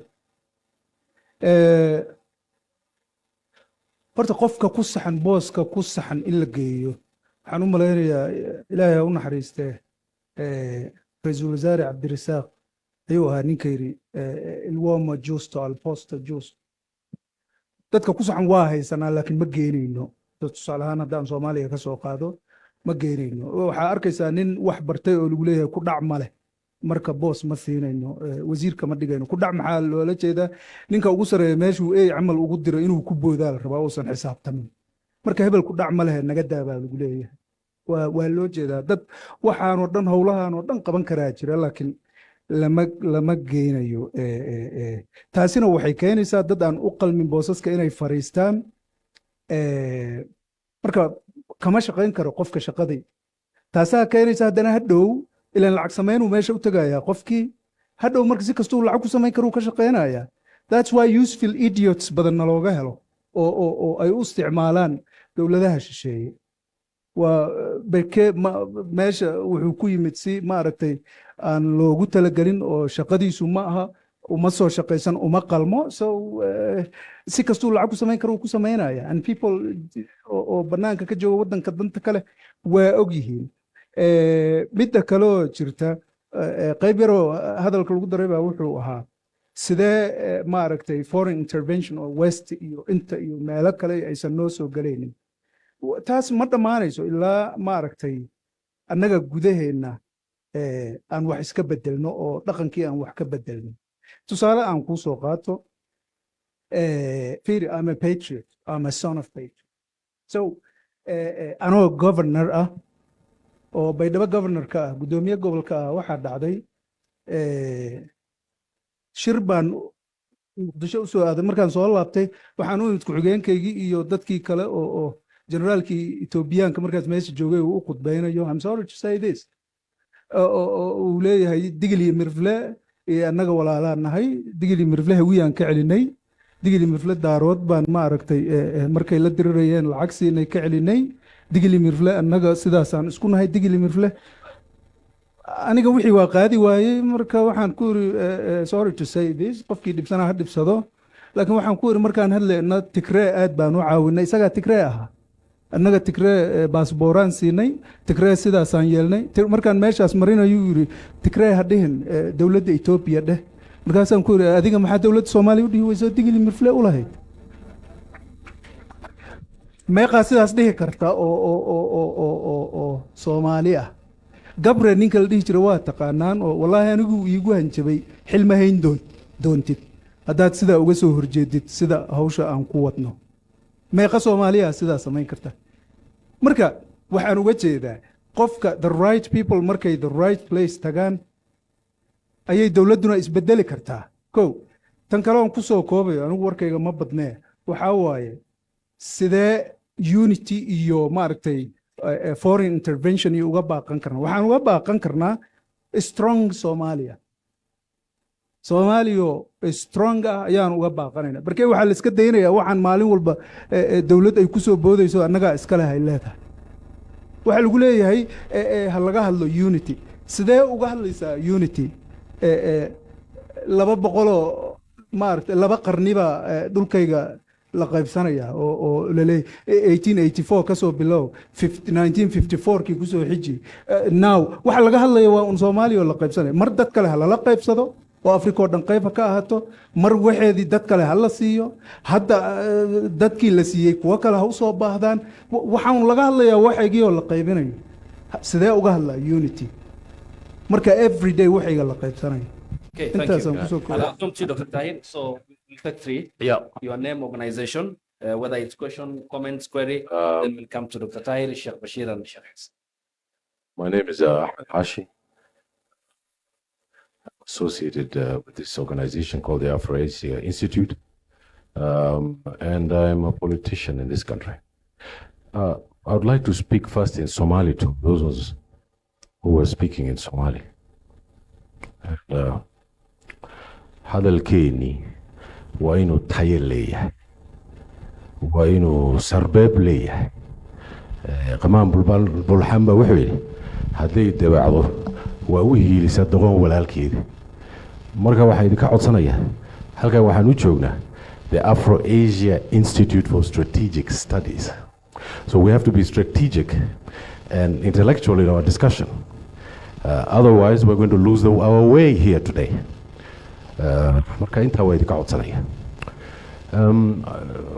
horta qofka ku saxan booska ku saxan in la geeyo waxaan u malaynayaa ilaahay ha u naxariistee ra-iisul wasaare cabdirasaaq ayuu ahaa ninka yidhi ilwoma justo alposta just dadka ku saxan waa haysanaa laakiin ma geenayno tusaale ahaan haddaan soomaaliya ka soo qaado ma geenayno waxaa arkaysaa nin wax bartay oo lagu leeyahay ku dhac ma leh marka boos ma siinayno wasiirka ma dhigayno ku dhac maxaa loola jeedaa ninka ugu sareeya meeshuu camal ugu diro inuu ku boodaa la rabaa uusan xisaabtamin marka hebel ku dhac ma lehe naga daabaa lagu leeyahay waa loo jeedaa dad waxaanoo dhan howlahaanoo dhan qaban karaa jira laakiin lama geynayo taasina waxay keenaysaa dad aan u qalmin boosaska inay fariistaan marka kama shaqayn karo qofka shaqadii taasaa keenaysa haddana hadhow ilaan lacag samaynuu meesha u tegayaa qofkii hadhow marka si kastuu lacag ku samayn karuu ka shaqaynayaa that's why useful idiots badanna looga helo oo ay u isticmaalaan dowladaha shisheeye waa berke meesha wuxuu ku yimid si maaragtay aan loogu talagelin oo shaqadiisu ma aha uma soo shaqaysan uma qalmo so si kastuu lacag ku samayn karuu ku samaynaya and people oo banaanka ka jooga waddanka danta kale waa og yihiin midda kaloo jirta qayb yaroo hadalka lagu daray baa wuxuu ahaa sidee maaragtay foreign intervention oo west iyo inta iyo meelo kale aysan noo soo galaynin taas ma dhammaanayso ilaa maaragtay annaga gudaheenna aan wax iska bedelno oo dhaqankii aan wax ka bedelno tusaale aan kuu soo qaato fiiri I'm a patriot I'm a son of patriot so anoo governor ah oo baydhabo governorka ah guddoomiye gobolka ah waxaa dhacday shir baan muqdisho u soo aaday markaan soo laabtay waxaan u imid ku-xigeenkaygii iyo dadkii kale oo generaalkii etoobiyaanka markaas meesha joogay uu u khudbaynayo I'm sorry to say this uu leeyahay digli mirfle annaga walaalaa nahay digli mirfle hawiyaan ka celinay digli mirfle daarood baan maaragtay markay la dirirayeen lacag siinay ka celinay digli mirfle annaga sidaasaan isku nahay digli mirfle aniga wixii waa qaadi waayey marka waxaan ku iri sorry to say this qofkii dhibsanaa ha dhibsado laakiin waxaan ku iri markaan hadlayna tigree aad baan u caawinay isagaa tigree ahaa annaga tigree baasbooraan siinay tigree sidaasaan yeelnay markaan meeshaas marinayuu yiri tigree ha dhihin dowladda etoobiya dheh markaasaan ku iri adiga maxaa dowladda soomaaliya u dhihi weyso digli mirfle u lahayd meeqaa sidaas dhihi karta oo soomaali ah gabre ninka la dhihi jira waa taqaanaan oo wallaahi anigu iigu hanjabay xilma hayn doontid haddaad sidaa uga soo horjeedid sida hawsha aan ku wadno meeqa soomaaliya sidaa samayn karta marka waxaan uga jeedaa qofka the right people markay the right place tagaan ayay dowladduna isbedeli kartaa kow tan kale oon ku soo koobayo anigu warkayga ma badnee waxaa waaye sidee unity iyo maaragtay foreign intervention iyo uga baaqan karnaa waxaan uga baaqan karnaa strong Somalia Soomaaliyo strong ah ayaan uga baaqanayna markay waxa la iska daynayaa waxaan maalin walba dawlad ay ku soo boodayso annaga iska leh ay leedahay waxa lagu leeyahay ha laga hadlo unity sidee uga hadlaysaa unity 200 maaragtay 2 qarniba dhulkayga la qaybsanaya oo la leeyahay 1884 ka soo bilow 1954 kii ku soo xiji now waxa laga hadlayaa waa un Soomaaliya la qaybsanaya mar dad kale la qaybsado oo Afrika oo dhan qayb ka ahaato mar waxeedii dad kale la siiyo hadda dadkii la siiyay kuwa kale ha u soo baahdaan waxaan laga hadlayaa waxaygii oo la qaybinayo sidee uga hadlaa unity marka every day waxayga la qaybsanayo Okay, thank you. I'll come to you, Dr. Tahir. So, take 3. Yeah. Your name, organization, whether it's question, comments, query, then we'll come to Dr. Tahir, Sheikh Bashir, and Sheikh Hersy. My name is Ahmed Hashi. I'm associated with this organization called the AfroAsia Institute, and I'm a politician in this country. I would like to speak first in Somali to those who were speaking in Somali. And, hadalkeeni waa inuu tayo leeyahay waa inuu sarbeeb leeyahay qamaan bulxan baa wuxuu yidhi hadday dabeecdo waa u hiilisa doqon walaalkeeda marka waxaa idinka codsanayaa halkan waxaan u joognaa the AfroAsia Institute for Strategic Studies. So we have to be strategic and intellectual in our discussion. Otherwise, we're going to lose our way here today. I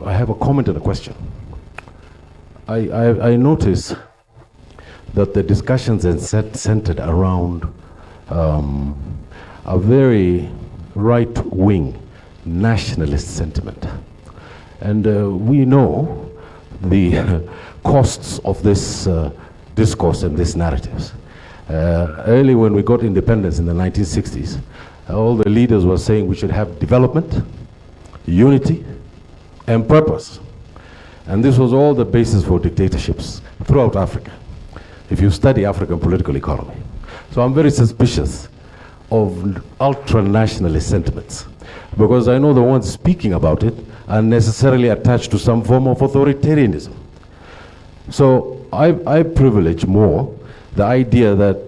have a comment and a question. I notice that the discussions are centered around a very right-wing nationalist sentiment. And we know the costs of this discourse and these narratives. Early when we got independence in the 1960s, all the leaders were saying we should have development, unity, and purpose. And this was all the basis for dictatorships throughout Africa, if you study African political economy. So I'm very suspicious of ultra-nationalist sentiments, because I know the ones speaking about it are necessarily attached to some form of authoritarianism. So I privilege more the idea that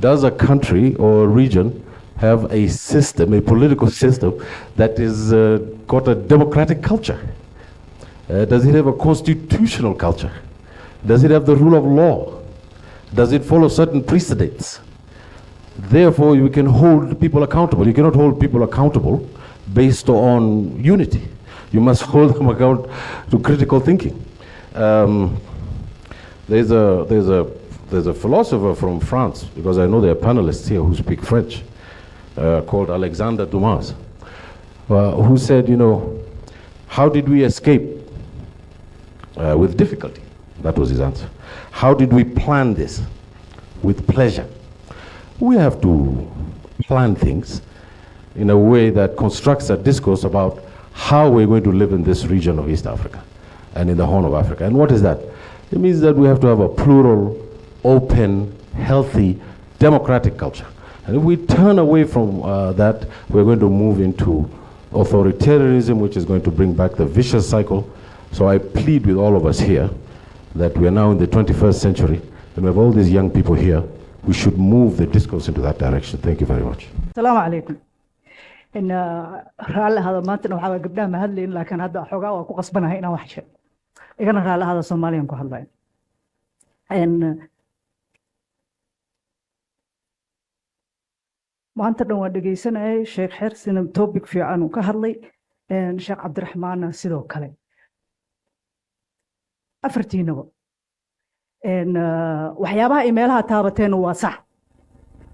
does a country or a region have a system, a political system that is got a democratic culture? Does it have a constitutional culture? Does it have the rule of law? Does it follow certain precedents? Therefore, you can hold people accountable. You cannot hold people accountable based on unity. You must hold them account to critical thinking. There's a philosopher from France, because I know there are panelists here who speak French, called Alexander Dumas, who said, you know, how did we escape? With difficulty. That was his answer. How did we plan this? With pleasure. We have to plan things in a way that constructs a discourse about how we're going to live in this region of East Africa and in the Horn of Africa. And what is that? It means that we have to have a plural, open, healthy, democratic culture. And if we turn away from that, we're going to move into authoritarianism, which is going to bring back the vicious cycle. So I plead with all of us here that we are now in the 21st century, and we have all these young people here. We should move the discourse into that direction. Thank you very much. السلام عليكم. إن رأى هذا ما تنوع على قبلها ما هذلين لكن هذا حقا وقصبنا هنا وحشة. إذا رأى هذا الصومالي ينكو هذا. إن ما أنت نوع دقيسنا شيخ حرسي نمتوبك في عنو كهرلي إن شيخ عبدالرحمن سيدو كلي. أفرتينه. إن وحيابها إيميلها تابتين وصح.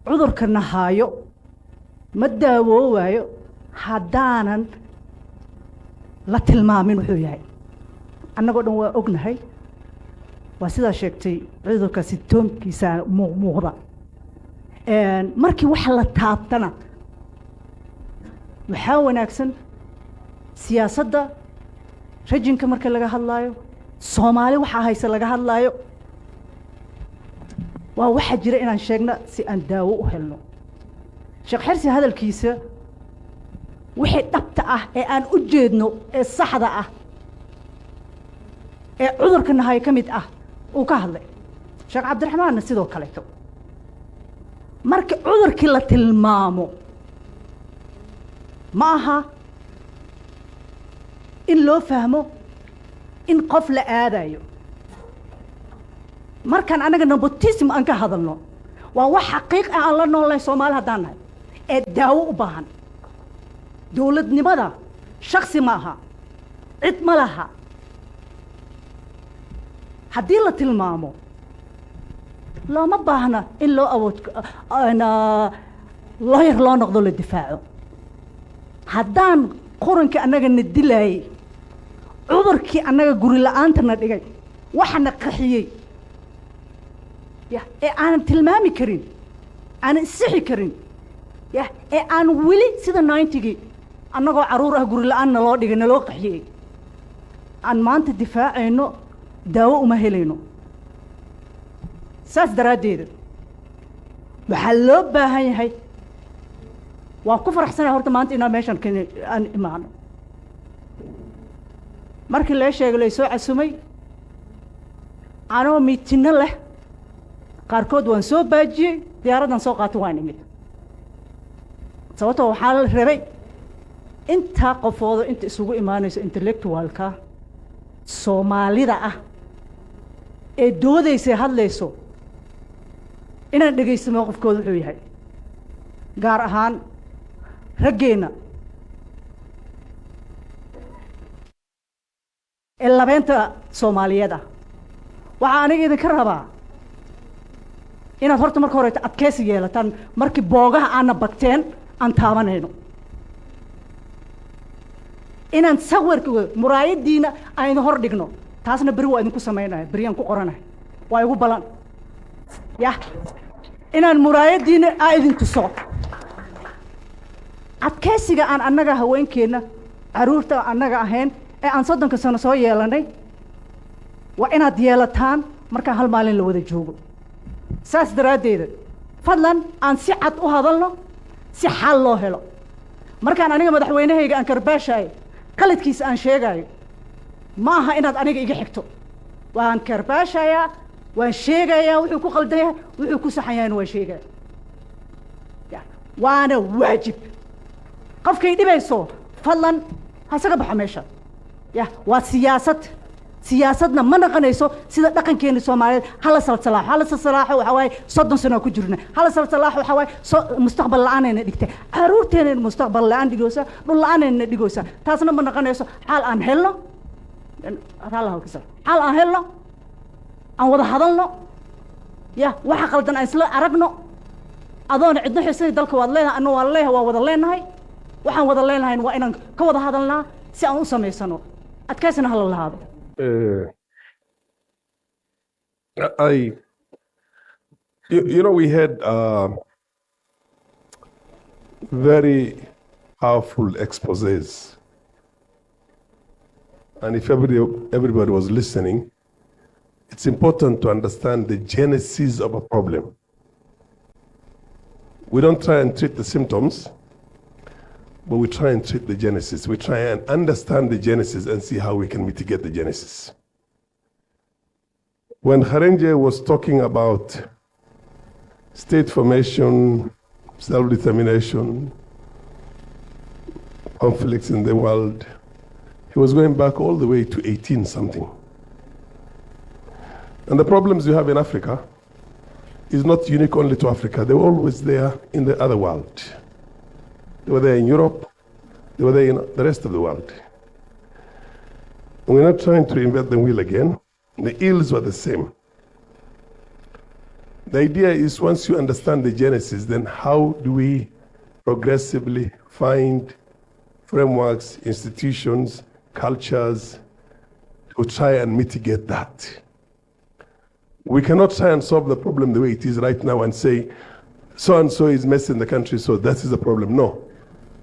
عذر كنا هايو مدة ووايو حدانا لا تلمامين وحياي. أنا قلنا وأقنا هاي وسيدا شكتي عذر كستوم كيسان مغضى. إن مركي وحلا تابتنا. وحاول أكسن سياسة دا رجين كمركي لغا هاللايو Somali waxa haysa laga hadlayo waa waxa jira inaan sheegna si aan daawo u helno Sheikh Hersy hadalkiisa wixii dhabta ah ee aan u jeedno ee saxda ah ee cudurka nahay kamid ah uu ka hadlay Sheikh Abdirahman sidoo kale markii cudurkii la tilmaamo ma aha in loo fahmo in qof la aadayo markan anaga nepotism aan ka hadalno waa wax xaqiiq ah aan la noolay Soomaali hadaan nahay ee daawo u baahan dawladnimada shakhsi ma aha cid ma laha haddii la tilmaamo looma baahna in loo awood lawyer loo noqdo la difaaco haddaan quranka anaga nadilaayay cudurkii anaga guri la'aantana dhigay waxana qaxiyay ee aan tilmaami karin aan sixi karin ee aan wili sida 90gii anagoo caruur ah guri la'aan loo dhigay loo qaxiyay aan maanta difaacayno daawo uma helayno saas daraadeed waxa loo baahan yahay waa ku faraxsanahay horta maanta inaan meeshan aan imaano markii la sheegay la soo casumay anoo miitina leh qaarkood waan soo baajiyay diyaaradan soo qaato waan imid sababtoo waxaa la rabay intaa qofooda inta isugu imaanayso intellectualka soomaalida ah ee doodaysay hadlayso inaan dhegaysto mowqifkooda wuxuu yahay gaar ahaan raggeenna ee labeenta soomaaliyeed ah waxaa aniga idinka rabaa inaad horta marka horeeto adkaysi yeelataan markii boogaha aana bagteen aan taabanayno inaan sawirka muraayadiina aynu hor dhigno taasna beri waa idinku samaynaya beriyaan ku qoranahay waa igu balan yah inaan muraayadiina aa idin tuso adkaysiga aan annaga haweenkeenna caruurta annaga ahayn ee aan 30 sano soo yeelanay waa inaad yeelataan markaan hal maalin la wada joogo saas daraaddeeda fadlan aan si cad u hadalno si xal loo helo markaan aniga madaxweynahayga aan karbaashayo qaladkiisa aan sheegayo ma aha inaad aniga iga xigto waan karbaashayaa waan sheegayaa wuxuu ku qaldan yahay wuxuu ku saxan yahayna waan sheegaya waana waajib qofkay dhibayso fadlan ha isaga baxa meesha waa siyaasadna ma naqanayso sida dhaqankeena Soomaaliyeed hala salsalaaxo waxa waaye 30 sano ku jirna hala salsalaaxo waxa waaye mustaqbal la'aanayna dhigtay caruurteena mustaqbal la'aan dhigaysa dhul la'aanayna dhigaysa taasna ma naqanayso xal aan helno aan wada hadalno waxa qaldan aan isla aragno adoon cidna xiisay dalka waad leedahay anna waa leeyahay waa wada leenahay waxaan wada leenahay waa inaan ka wada hadalnaa si aan u sameysano adkaysana hal lahaado we had very powerful exposés, and if everybody was listening, it's important to understand the genesis of a problem. We don't try and treat the symptoms, but we try and treat the genesis. We try and understand the genesis and see how we can mitigate the genesis. When Kharenje was talking about state formation, self-determination, conflicts in the world, he was going back all the way to 18-something. And the problems you have in Africa is not unique only to Africa. They were always there in the other world. They were there in Europe. They were there in the rest of the world. And we're not trying to reinvent the wheel again. The ills were the same. The idea is once you understand the genesis, then how do we progressively find frameworks, institutions, cultures to try and mitigate that? We cannot try and solve the problem the way it is right now and say, so-and-so is messing the country, so that is the problem. No.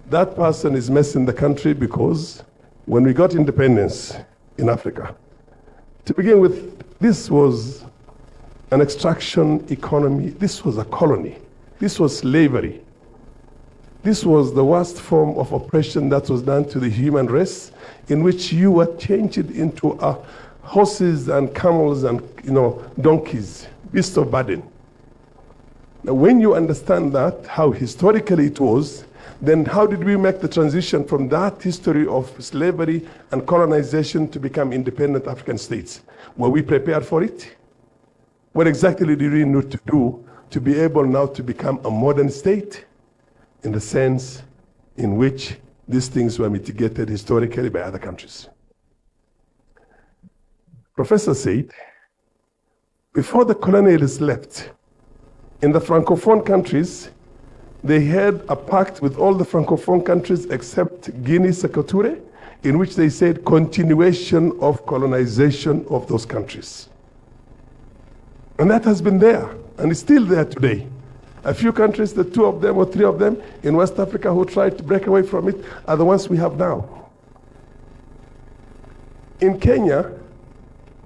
That person is messing the country because when we got independence in Africa, to begin with, this was an extraction economy. This was a colony. This was slavery. This was the worst form of oppression that was done to the human race, in which you were changed into horses and camels and donkeys, beasts of burden. Now, when you understand that, how historically it was, then how did we make the transition from that history of slavery and colonization to become independent African states? Were we prepared for it? What exactly did we need to do to be able now to become a modern state in the sense in which these things were mitigated historically by other countries? Professor said, before the colonialists left, in the Francophone countries, they had a pact with all the Francophone countries except Guinea, Sekoture, in which they said continuation of colonization of those countries. And that has been there, and it's still there today. A few countries, the 2 of them or 3 of them in West Africa who tried to break away from it are the ones we have now. In Kenya,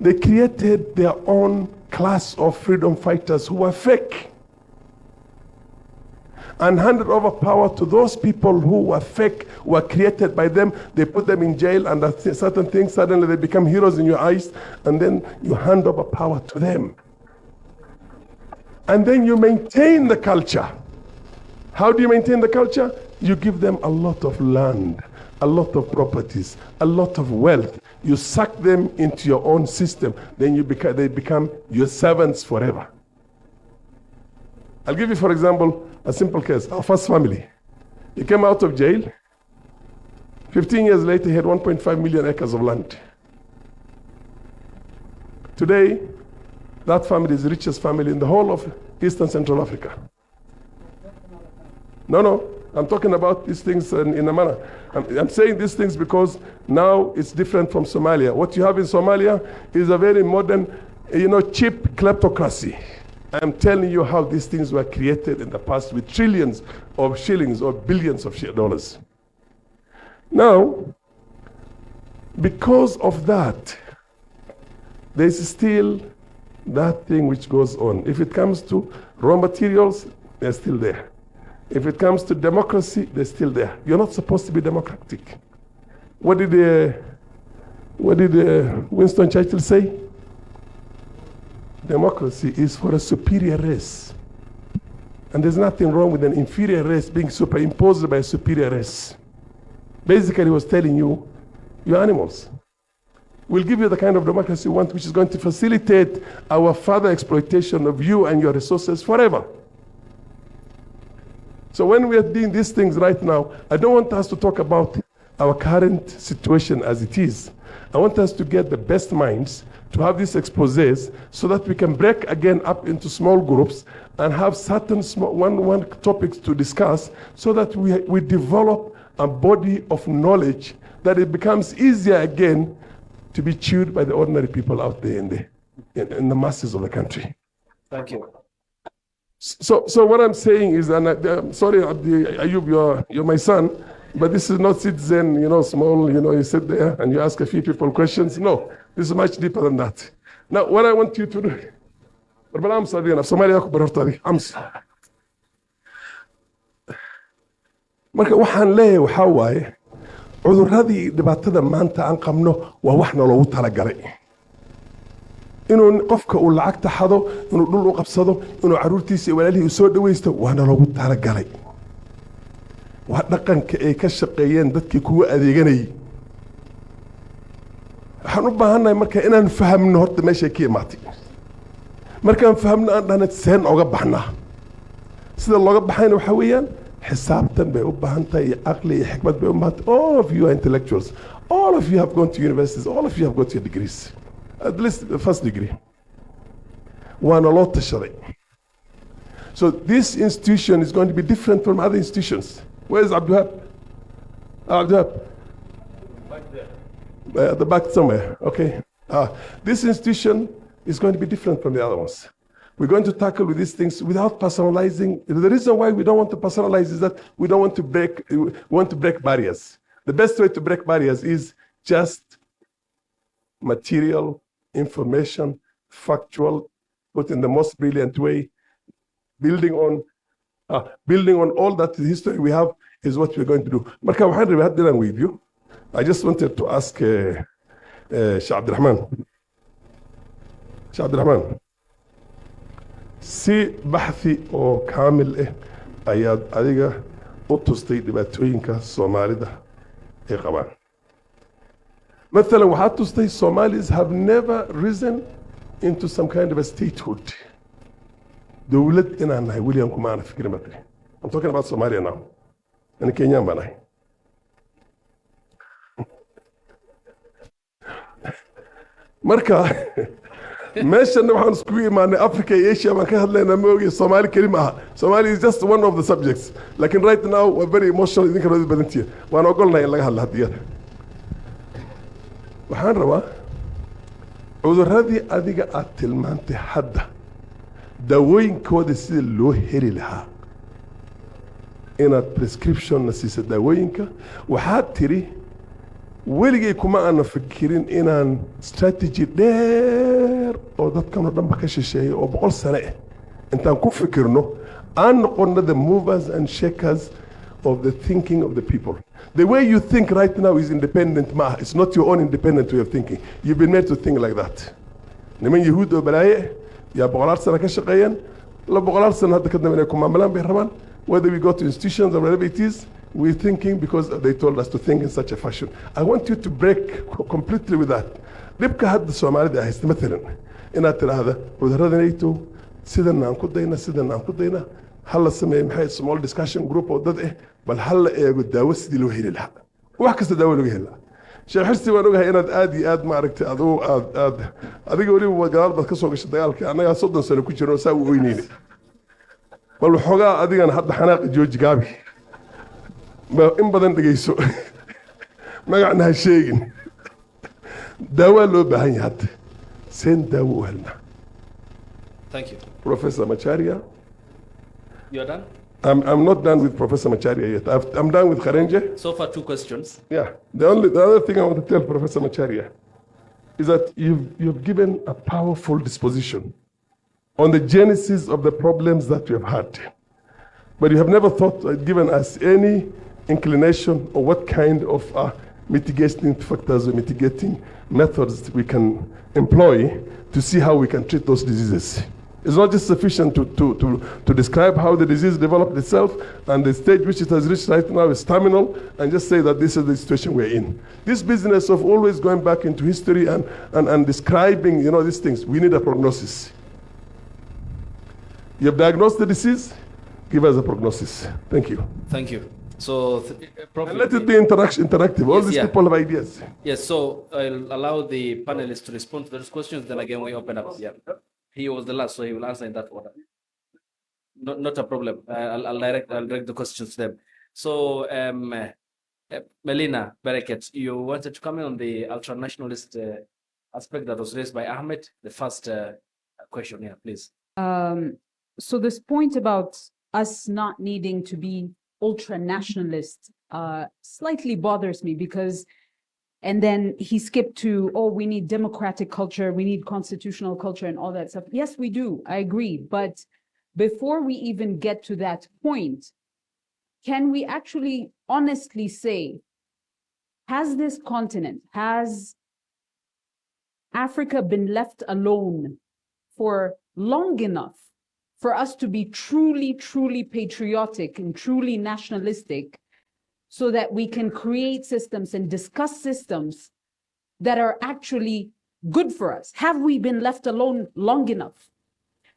they created their own class of freedom fighters who were fake, and handed over power to those people who were fake, were created by them. They put them in jail, and certain things, suddenly they become heroes in your eyes, and then you hand over power to them. And then you maintain the culture. How do you maintain the culture? You give them a lot of land, a lot of properties, a lot of wealth. You suck them into your own system, then they become your servants forever. I'll give you, for example, a simple case. Our first family. He came out of jail. 15 years later, he had 1.5 million acres of land. Today, that family is the richest family in the whole of Eastern Central Africa. No, I'm talking about these things in a manner. I'm saying these things because now it's different from Somalia. What you have in Somalia is a very modern, cheap kleptocracy. I'm telling you how these things were created in the past with trillions of shillings or billions of dollars. Now, because of that, there's still that thing which goes on. If it comes to raw materials, they're still there. If it comes to democracy, they're still there. You're not supposed to be democratic. What did Winston Churchill say? Democracy is for a superior race. And there's nothing wrong with an inferior race being superimposed by a superior race. Basically, he was telling you, you're animals. We'll give you the kind of democracy you want, which is going to facilitate our further exploitation of you and your resources forever. So when we are doing these things right now, I don't want us to talk about our current situation as it is. I want us to get the best minds to have these exposés so that we can break again up into small groups and have certain one topics to discuss so that we develop a body of knowledge that it becomes easier again to be chewed by the ordinary people out there in the masses of the country. Thank you. So what I'm saying is, and I'm sorry, Abdi, Ayub, you're my son, but this is not citizen, small, you sit there and you ask a few people questions. No, this is much deeper than that. Now, what I want you to do, marka waxaan leeyahay waxaa waaye cudurradii dhibaatada maanta aan qabno waa wax naloogu talagalay inuu qofka uu lacagta xado inuu dhul u qabsado inuu caruurtiisa iyo walaalihii soo dhawaysto waa naloogu talagalay waa dhaqanka ay ka shaqeeyeen dadkii kuwa adeeganayay waxaan u baahannahay marka inaan fahamno horta meeshay ka imaatay markaan fahamno aan dhahna seen oga baxnaa sida looga baxayna waxaa weeyaan حسابتن بأوبانتا عقلي حكمة بأوبانتا. All of you are intellectuals. All of you have gone to universities. All of you have got your degrees. At least the first degree. One a lot of. So this institution is going to be different from other institutions. Where is Abdifatah? Abdifatah? Back there. At the back somewhere. Okay. This institution is going to be different from the other ones. We're going to tackle with these things without personalizing. The reason why we don't want to personalize is that we don't want to break barriers. The best way to break barriers is just material, information, factual, put in the most brilliant way, building on all that history we have is what we're going to do. Marka waxaan rabaa hadda with you. I just wanted to ask Sheikh Abdirahman. Sheikh Abdirahman. Si baxthi oo kaamil ayaad adiga u tustay dhibaatooyinka Soomaalida ay qabaan. مثلا waxaad tustay Somalis have never risen into some kind of a statehood. Dawlad inaan nahay weli aan kuma aan fikirin matri. I'm talking about Somalia now. Ani Kenyan baan nahay. Marka meeshan waxaan isku imaanay Africa iyo Asia baan ka hadlaynaa ma ogi Soomaali kali ma aha. Somali is just one of the subjects. Like right now we're very emotional idinka wada badantiya. Waan ogolnahay in laga hadlo hadiyada. waxaan rabaa cudurradii adiga aad tilmaantay hadda daawooyinkooda sida loo heli lahaa inaad prescription na siiso daawooyinka waxaad tiri weligay kuma aan fikirin inaan strategy dheer oo dadkan oo dhanba ka shisheeyo oo 100 sano intaan ku fikirno aan noqono the movers and shakers of the thinking of the people. The way you think right now is independent. It's not your own independent way of thinking. You've been made to think like that. Niman Yahuud oo balaaye ya 100 sano ka shaqeeyeen la 100 sano hadda ka dambeeyay kuma malan bay rabaan whether we go to institutions or whatever it is We're thinking because they told us to think in such a fashion. I want you to break completely with that. dhibka hadda Soomaalida haysta maalan inaad tidhaahda cudurradanayto sidan aan ku dayna hala sameeyo maxay small discussion group oo dad bal hala eego daawo sidii loo heli lahaa wax kasta daawo laga heli lahaa Sheikh Hersy waan ogahay inaad aad iyo aad maaragtay adiga waliba gadaal baad ka soo gashay dagaalka anaga 30 sano ku jirno saa u weynayna bal waxoogaa adigana hadda xanaaq jooji gaabi in badan dhageyso magacna ha sheegin daawo loo baahan yahay hadda seen daawo u helna Thank you. Professor Macharia. You're done? I'm not done with Professor Macharia yet. I'm done with Kharenje. So far, 2 questions. Yeah. The other thing I want to tell Professor Macharia is that you've given a powerful disposition on the genesis of the problems that we have had. But you have never given us any inclination or what kind of mitigating factors or mitigating methods we can employ to see how we can treat those diseases. It's not just sufficient to describe how the disease developed itself and the stage which it has reached right now is terminal and just say that this is the situation we're in. This business of always going back into history and describing, these things, we need a prognosis. You have diagnosed the disease, give us a prognosis. Thank you. Thank you. So, and let it be interactive. All these people have ideas. Yes, so I'll allow the panelists to respond to those questions, then again we open up. Yeah. He was the last, so he will answer in that order. Not a problem. I'll direct the questions to them. So, Milena, Bereket, you wanted to comment on the ultra-nationalist aspect that was raised by Ahmed. The first question here, please. So this point about us not needing to be ultra-nationalist slightly bothers me because and then he skipped to, we need democratic culture, we need constitutional culture and all that stuff. Yes, we do. I agree. But before we even get to that point, can we actually honestly say, has this continent, has Africa been left alone for long enough for us to be truly, truly patriotic and truly nationalistic so that we can create systems and discuss systems that are actually good for us? Have we been left alone long enough?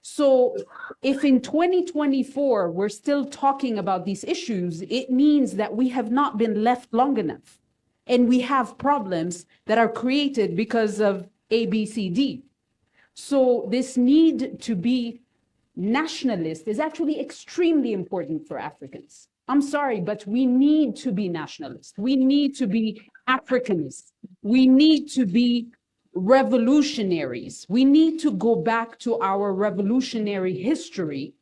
So if in 2024, we're still talking about these issues, it means that we have not been left long enough. And we have problems that are created because of A, B, C, D. So this need to be nationalist is actually extremely important for Africans. I'm sorry, but we need to be nationalists. We need to be Africanists. We need to be revolutionaries. We need to go back to our revolutionary history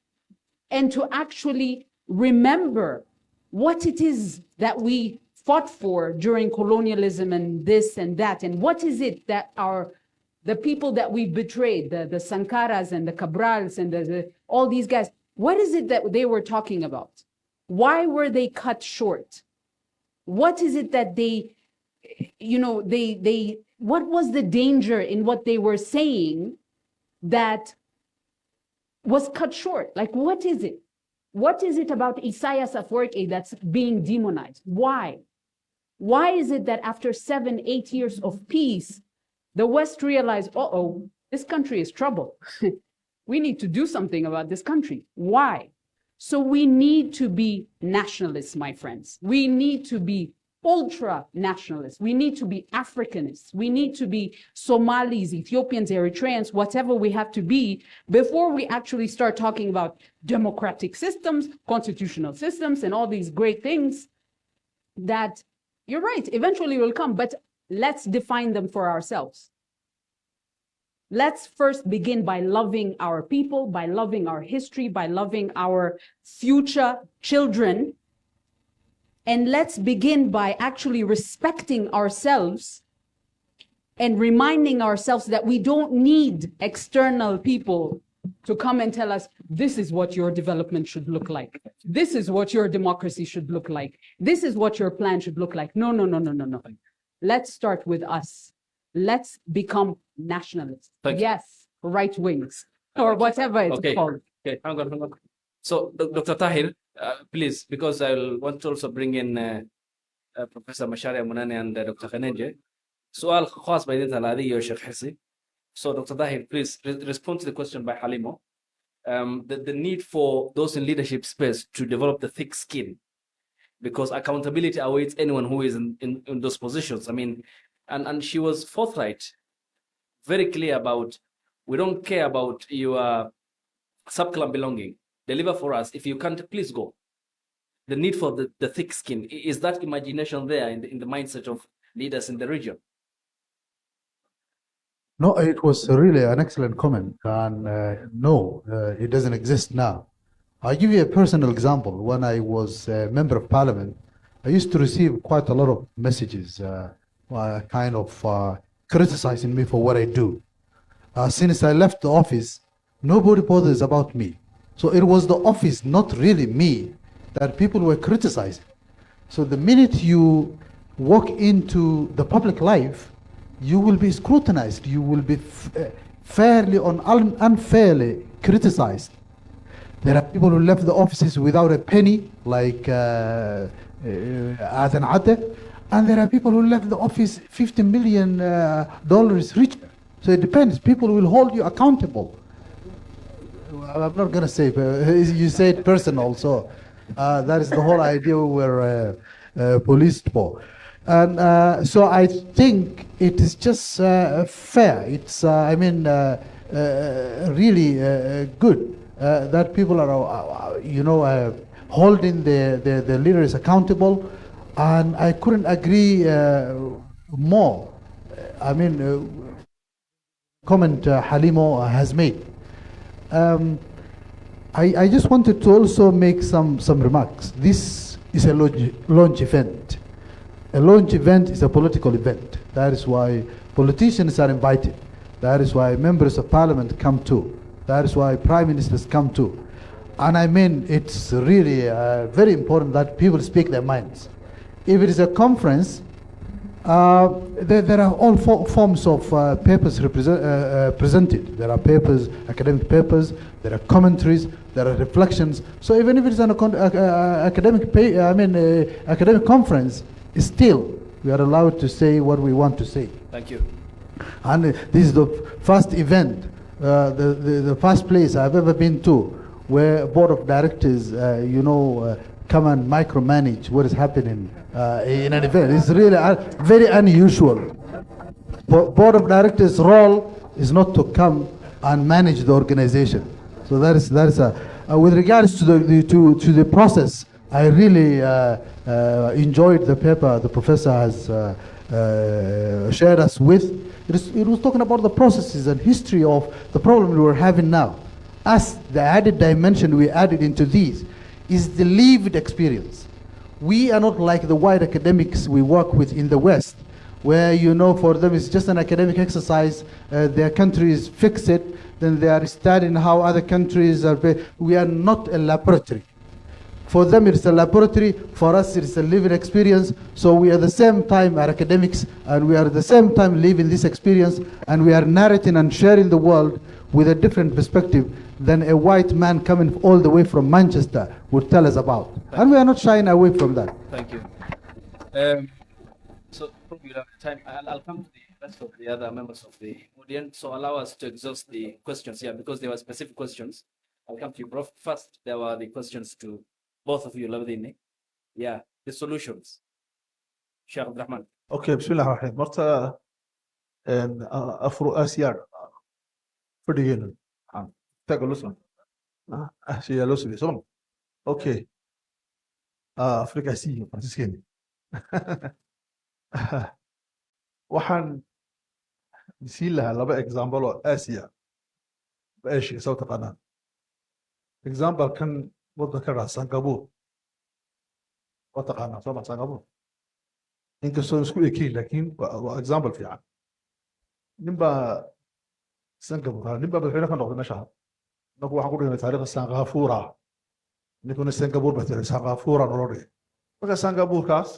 and to actually remember what it is that we fought for during colonialism and this and that. And what is it that the people that we betrayed, the Sankaras and the Cabrals and all these guys, what is it that they were talking about? Why were they cut short? What is it that what was the danger in what they were saying that was cut short? Like, what is it? What is it about Isaias Afwerki that's being demonized? Why? Why is it that after 7-8 years of peace, the West realized, this country is trouble. We need to do something about this country. Why? So we need to be nationalists, my friends. We need to be ultra-nationalists. We need to be Africanists. We need to be Somalis, Ethiopians, Eritreans, whatever we have to be before we actually start talking about democratic systems, constitutional systems, and all these great things that, you're right, eventually will come, but let's define them for ourselves. Let's first begin by loving our people, by loving our history, by loving our future children. And let's begin by actually respecting ourselves and reminding ourselves that we don't need external people to come and tell us, this is what your development should look like. This is what your democracy should look like. This is what your plan should look like. No. Let's start with us. Let's become nationalists. Yes, right wings or whatever it's called. Okay, hang on. So, Dr. Tahir, Please, because I want to also bring in Professor Mashari Munani and Dr. Khanenje. سؤال خاص بين هذه يا شيخ حرسي. So Dr. Tahir, please respond to the question by Halimo. The need for those in leadership space to develop the thick skin, because accountability awaits anyone who is in those positions. I mean, and she was forthright, very clear about, we don't care about your sub-club belonging. Deliver for us. If you can't, please go. The need for the thick skin. Is that imagination there in the mindset of leaders in the region? No, it was really an excellent comment, and no, it doesn't exist now. I'll give you a personal example. When I was a member of parliament, I used to receive quite a lot of messages, kind of criticizing me for what I do. Since I left the office, nobody bothers about me. So it was the office, not really me, that people were criticizing. So the minute you walk into the public life, you will be scrutinized. You will be fairly or unfairly criticized. There are people who left the offices without a penny, like Aadan, and there are people who left the office $50 million richer. So it depends. People will hold you accountable. I'm not going to say, you said personal, so that is the whole idea we're policed for. And so I think it is just fair. It's, really good that people are, holding the leaders accountable. And I couldn't agree more. Comment Halimo has made. I just wanted to also make some remarks. This is a launch event. A launch event is a political event. That is why politicians are invited. That is why members of parliament come too. That is why prime ministers come too. And I mean, it's really very important that people speak their minds. If it is a conference, there are all forms of papers presented. There are papers, academic papers, there are commentaries, there are reflections. So even if it is an academic conference, still we are allowed to say what we want to say. Thank you. And this is the first event, the first place I've ever been to where board of directors, come and micromanage what is happening in an event. It's really very unusual. Board of directors' role is not to come and manage the organization. So that is with regards to the process. I really enjoyed the paper the professor has shared us with. It was talking about the processes and history of the problem we were having now. As the added dimension we added into these is the lived experience. We are not like the white academics we work with in the West, where for them it's just an academic exercise. Their countries fix it, then they are studying how other countries are. We are not a laboratory. For them it's a laboratory, for us it's a living experience. So we are at the same time are academics, and we are at the same time living this experience, and we are narrating and sharing the world with a different perspective than a white man coming all the way from Manchester would tell us about. And we are not shying away from that. Thank you. So probably we have time. I'll come to the rest of the other members of the audience. So allow us to exhaust the questions here, because there were specific questions. I'll come to you, Prof. First, there were the questions to both of you, Lavdini. Yeah, the solutions. Sheikh Abdirahman. Okay, bismillah ar-Rahman. Marta AfroAsia fadhiyeen. Tago listen. Asia listen. So, okay. Africa see Franciscan. waxaan siin lahaa laba example oo Asia Asia soo taqaanaan. Example kan waddanka Singapore waa taqaanaa soo ma Singapore inkastoo isku ekeyn laakiin waa example fiican. ninbaa Singapore madaxweyne ka noqday meesha. Nagu waxaan ku dhignay taariikhda Singapore. ninkuna Singapore baa tiray Singapore nolol dhigay. marka Singapore kaas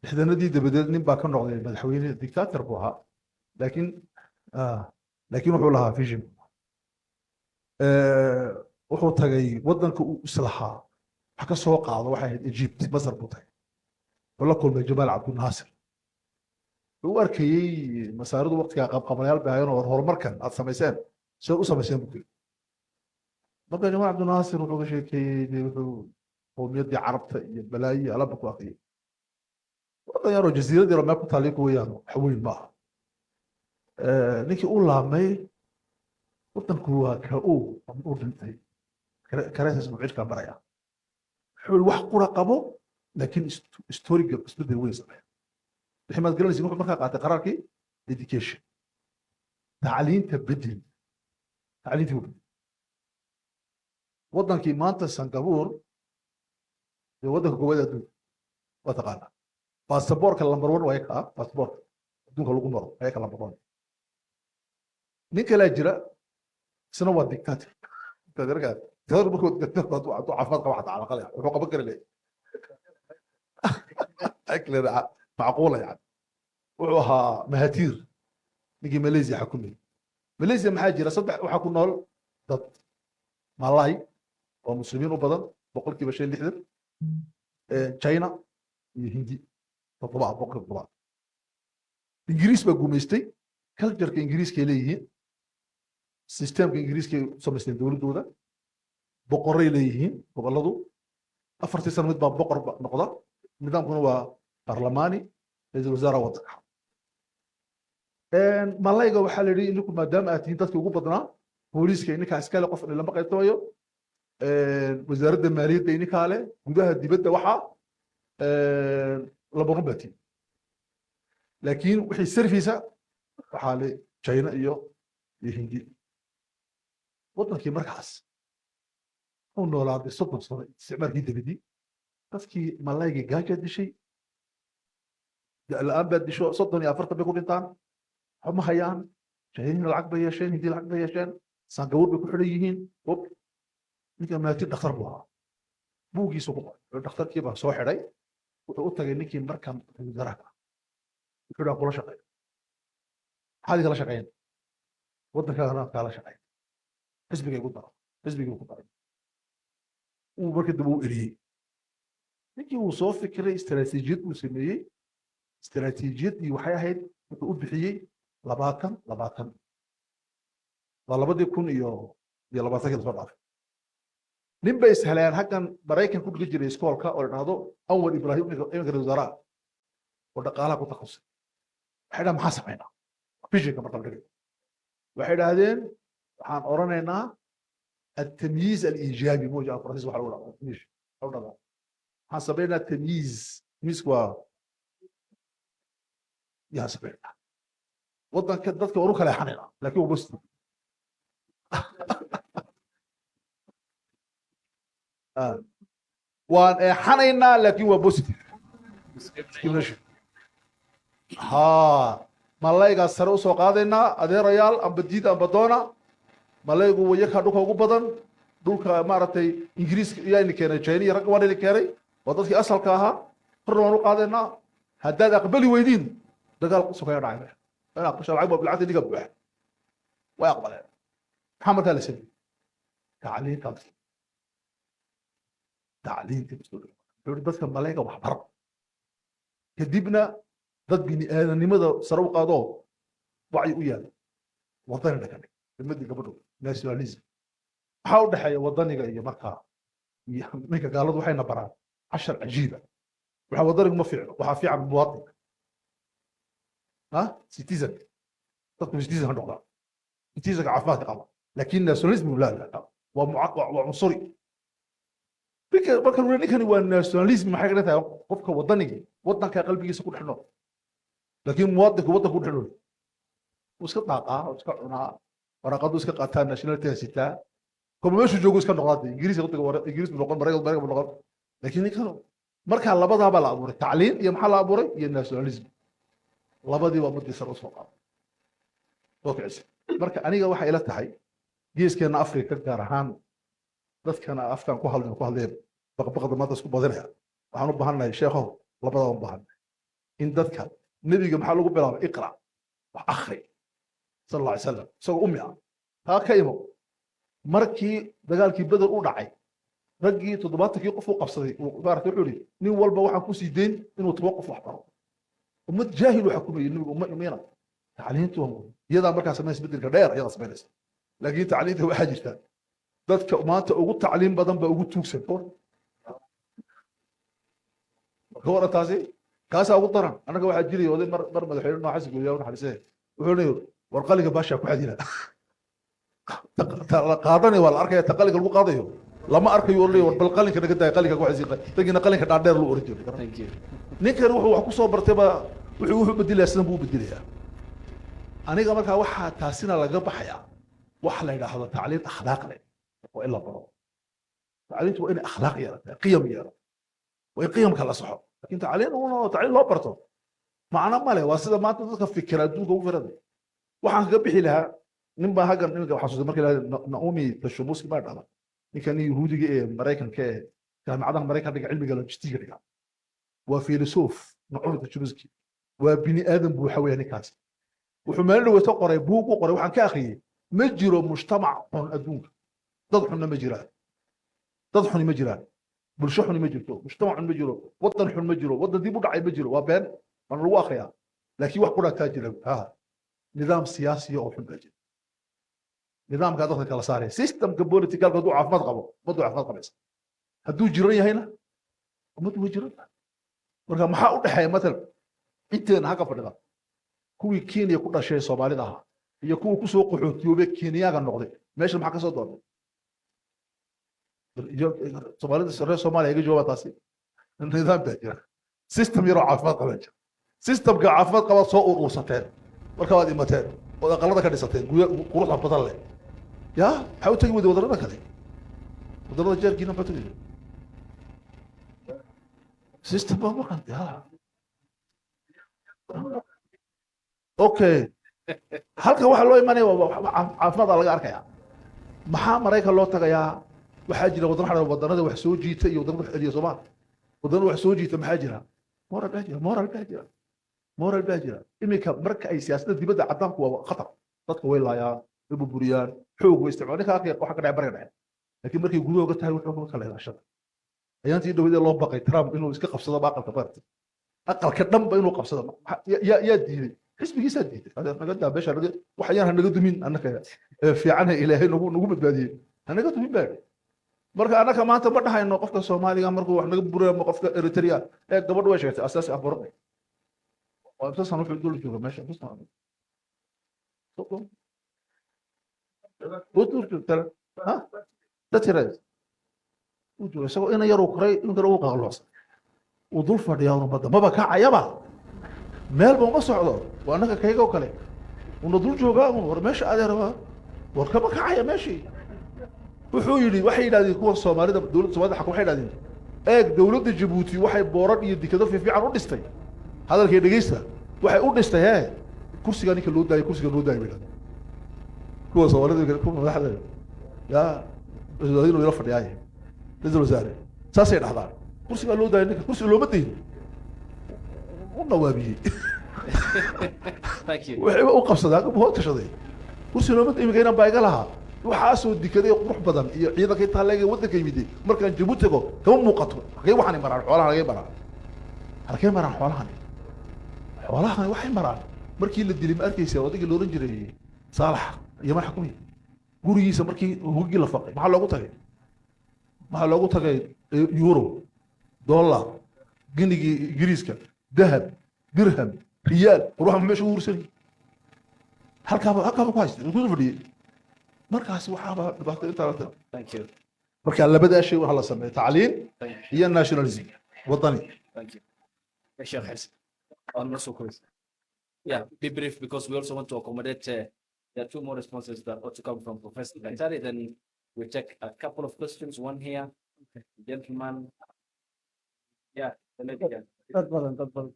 lixdanadii dabadeed nin baa ka noqday madaxweyne dictator buu ahaa, laakiin wuxuu lahaa vision. wuxuu tagay waddanka uu islahaa wax ka soo qaado waxay ahayd Egypt Masar buu tahay wala kulmay Jamaal Abdul Nasir uu arkayay masaaridu waqtiga qabqabanayaal baahayeen oo horumarkan aad samayseen soo u samayseen buu marka Jamaal Abdul Nasir wuxuu sheekeeyay wuxuu qowmiyadii carabta iyo balaayi alaba ku aqriyay wadan yaro jasiirad yaro meel ku taaliy ku weeyaan xaweyn ma ninkii u laamay wadanku waa ka uu dhintay karaasas mucilka baraya wuxuu wax qura qabo laakiin historiga isbedel weyn sameeyo wixii maad garanaysid wuxuu markaa qaatay qaraarkii education tacliinta bedel tacliintii wadankii maanta Singapore iyo wadanka koowaad adduunka waa taqaanaa baasaboorka lambar 1 waa ka baasaboorka adduunka lagu maro ayaa ka lambar 1 ninka la jira isna waa dictator tadarka tadar markuu dictator uu caafimaad qaba xataa calaqal wuxuu qaban kara leeyahay akli macquula yani wuxuu ahaa mahatir ninkii Malaysia xukumay Malaysia maxaa jira saddex waxa ku nool dad Malay oo muslimiin u badan boqolkiiba 60 China iyo Hindi boqolkiiba Ingiriis baa guumaystay culture-ka Ingiriiska leeyihiin systemka Ingiriiska samaysteen dawladooda boqoray leeyihiin goboladu afartii sano mid baa boqor noqda nidaamkuna waa barlamaani ra'iisul wasaare wadanka malayga waxaa la yidhi ininku maadaama aad tihiin dadkii ugu badnaa booliiska ininkaa iskale qof in lama qaybtamayo wasaaradda maaliyadda ininkaa leh gudaha dibadda waxaa labaru baatiin laakiin wixii sarfiisa waxaa le China iyo Hindi wadankii markaas uu noolaaday 30 sano isticmaalkii dabadii dadkii malayga gaaja dishay الآن بدي شو صدقني أفرط بيكون إنتان هم هيان شايفين العقبة يشين هدي العقبة يشين سانقور بيكون حريين وب نيجي ما تيجي دكتور بوها بوجي سوق الدكتور كيف سوى حري وتقول نيجي مركب درجة كده كل شقين هذه كل شقين وده كذا كل شقين حسبك يقول ترى حسبك يقول ترى وبركة بو إلي نيجي وصوف فكرة استراتيجية مسمية استراتيجية waxay ahayd wuxuu u bixiyay 20 labadii kun iyo 20 soo dhaafay nin bay sahlayaan halkan Mareykan ku dhigi jiray iskoolka oo dhahdo awal Ibrahim ibn Rawzara oo dhaqaalaha ku takhasusay waxay dhahaan maxaa sameynaa bishiga marka dhigay waxay dhahdeen waxaan oranaynaa التمييز الإيجابي موجه فرنسي waxa lagu dhahaa مش oo dhadaa waxaan sameynaa تمييز waa يا سبيل وضع كدتك وروك لا حنينا لكن هو بس وان حنينا لكن هو بس ها ملايغا سرو سو قادينا ادي ريال ام بديد ام بدونا ملايغو ويكا دوكا ugu badan dhulka maartay ingiriiska iyo in keenay China rag waan in keenay wadadkii asalka ahaa hormaan u qaadayna haddaad aqbali weydiin dagaal soo dhacay أنا أقول شرعي بالعكس اللي قبله ويقبل محمد ثالث سنة تعليم كامل تعليم كامل بس كم ملاك وحبر كدبنا ضد بني آدم لماذا سروا قاضوا وعي وياه وطننا كان المدة قبله ناسيوناليزم حاول دحية وطني جاي مركها ميكا قالوا وحين برا 10 عجيبة وحاول ما فعل وحافي عن المواطن ها سيتيزن تطلب سيتيزن هالنقطة سيتيزن عفاف قبل لكن ناسيوناليزم لا وعنصري بك كان هو الناسيوناليزم ما حاجة قفك وطني وطنك قلبي يسكن حنو لكن مواطنك وطنك يكون حنو وسكت طاقة وسكت عنا ورقد وسكت قتال ناشوناليتي ستة كم ماشي جوجوس كان نقاط إنجليزي قلت إنجليزي بنقاط مريض بنقاط لكن كانوا مركز على بعضها بلا أبوري التعليم يا محل أبوري يا الناسيوناليزم labadii waa muddo sar u soo qaado oo kicisa marka aniga waxa ila tahay geeskeena Afrika gaar ahaan dadkana afkan ku hadleen baqbaqada maanta isku badanaya waxaan u baahanahay sheekhow labada u baahan in dadka nabiga maxaa lagu bilaabay iqra wax akhri sallallahu alayhi wasallam soo ummi ah taa ka imo markii dagaalkii badar u dhacay raggii 70 qof uu qabsaday uu maartay wuxuu yiri nin walba waxaan ku sii deyn inuu 10 qof wax baro ummad jaahil waxa ku meeyay nabiga ummad umeena tacliintu iyada markaa sameeyay isbedelka dheer iyada sameeyay laakiin tacliinta waxa jirta dadka maanta ugu tacliin badan ba ugu tuugsan hore taasi kaasa ugu daran anaga waxa jiray oday mar madaxweyne noocaas gooyaa waxa xalisay wuxuu leeyahay warqaliga baasha ku xadina qaadani wala arkay taqaliga lagu qaadayo lama arkayo oo leeyahay bal qalinka naga daay qalinka ku xasiiqay tagina qalinka dhaadheer loo oran jiray Thank you. ninkan wuxuu wax ku soo bartay ba wuxuu beddelay sidan buu beddelaya aniga markaa waxa taasina laga baxaya wax la yiraahdo tacliin akhlaaq leh oo ila baro tacliintu waa in akhlaaq yeelato qiyam yeelato waa qiyamka la saxo laakiin tacliin oo tacliin loo barto macna ma leh waa sida maanta dadka fikira adduunka ugu firaday waxaan ka bixi lahaa nin baa hagan ninka waxa soo markii Naomi Tashumuski baa dhaba ninkan yahuudiga ee Mareykanka ee jaamacadaha Mareykanka dhiga cilmiga logistiga dhiga waa filosof Naomi Tashumuski waa bini aadam buu xawaya ninkaas wuxuu meel dhaweeto qoray buug u qoray waxaan ka akhriyay ma jiro mujtamac xun adduunka dad xun ma jiraan dad xun ma jiraan bulsho xun ma jirto mujtamac xun ma jiro wadan xun ma jiro wadan dib u dhacay ma jiro waa been man lagu akhriyaa laakiin wax qura taa jira nidaam siyaasi oo xun baa jira nidaamka dadka kala saaray systemka political ka caafimaad qabo madu caafimaad qabaysa hadduu jiran yahayna madu way jiran marka maxaa u dhaxeeya matal inteena haka fadhida kuwii Kenya ku dhashay Soomaalida ah iyo kuwa ku soo qaxootiyoobay Kenyaga noqday meesha maxaa ka soo doonay Soomaalida reer Soomaaliya iga jawaab taasi nidaam baa jira system yaro caafimaad qaba jira systemka caafimaad qaba soo urursateen marka waad imateen oo aqalada ka dhisateen quruxda badan leh ya waxa uu tagi wadada kale wadada jeerkiina ma tagi system baa markan ya okay halka waxa loo imanay caafimaad laga arkaya maxaa Mareykan loo tagayaa waxaa jira wadanada wax soo jiita iyo wadanada wax celiyo Soomaal wadanada wax soo jiita maxaa jira moral baa jira imika marka ay siyaasadda dibadda cadaanku waa khatar dadka way laayaan way burburiyaan xoog way isticmaalaan ninka waxa ka dhacay bariga dhexe laakiin markay gudahooga tahay wuxuu kala ilaashada ayaantii dhawada loo baqay Trump inuu iska qabsado aqalka barta aqalka dhanba inuu qabsado yaa diiday xisbigiisa diiday naga daa beesha waxayaan naga dumin annaka fiicana ilaahay nagu badbaadiyay naga dumin baa marka annaka maanta ma dhahayno qofka Soomaaliga markuu wax naga burayo qofka Eritrea ee gabadh way sheegtay asaasi abuuray oo inta sano wuxuu dul jooga meesha ha dadkiis uu jooga isagoo ina yar uu koray in kale uu qaqloos uu dul fadhiyaa uu badda maba kacayaba meel buu ma socdo waa anaga kayga oo kale uu dul joogaa war meesha adeeraba war kama kacaya meeshii wuxuu yiri waxay yiraahdeen kuwa Soomaalida dawladda Soomaalida xaq waxay yiraahdeen eeg dawladda Djibouti waxay boorad iyo dikado fiican u dhistay hadalkay dhageysta waxay u dhistay kursiga ninka loo daayay wiilal kuwa Soomaalida ku madaxda ya inuu ila fadhiyay dadul wasaare saasay dhaxdaan kursiga loo daayay ninka kursiga looma dayn u nawaabiyay Thank you. waxay u qabsadaan oo tashaday kursiga looma dayn imika baa iga lahaa waxaa soo dikaday qurux badan iyo ciidanka inta laga wadanka yimid markaan Djibouti go kama muuqato halkay waxaan maraan xoolaha laga maraan halkay maraan xoolaha waxay maraan markii la dilay ma arkaysa wadada loo oran jiray Saalax iyo ma xukumi gurigiisa markii hoggi la faqay maxaa loogu tagay euro dollar ginigi Ingiriiska dahab dirham riyaal ruuxa meesha u ursan halka ku haystay ugu fadhiyay markaas waxaaba dhibaato inta la tahay Thank you. marka labada shay waxa la sameeyay tacliin iyo nationalism wadani Thank you. Sheikh Hersy. On also quiz. Yeah, be brief because we also want to accommodate. There are two more responses that ought to come from Professor Kantari. Then we take a couple of questions. One here, gentleman. Yeah, the lady. تفضل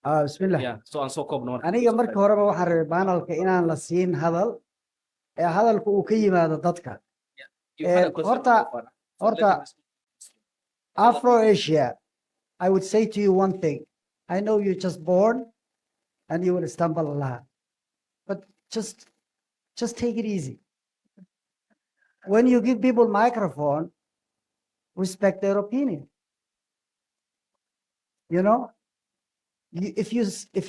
بسم الله Yeah, so and so come. aniga marka horeba waxaan rabay panelka inaan la siin hadal ee hadalku uu ka yimaado dadka horta AfroAsia I would say to you one thing I know you're just born and you will stumble a lot but just take it easy when you give people microphone, respect their opinion. You know, if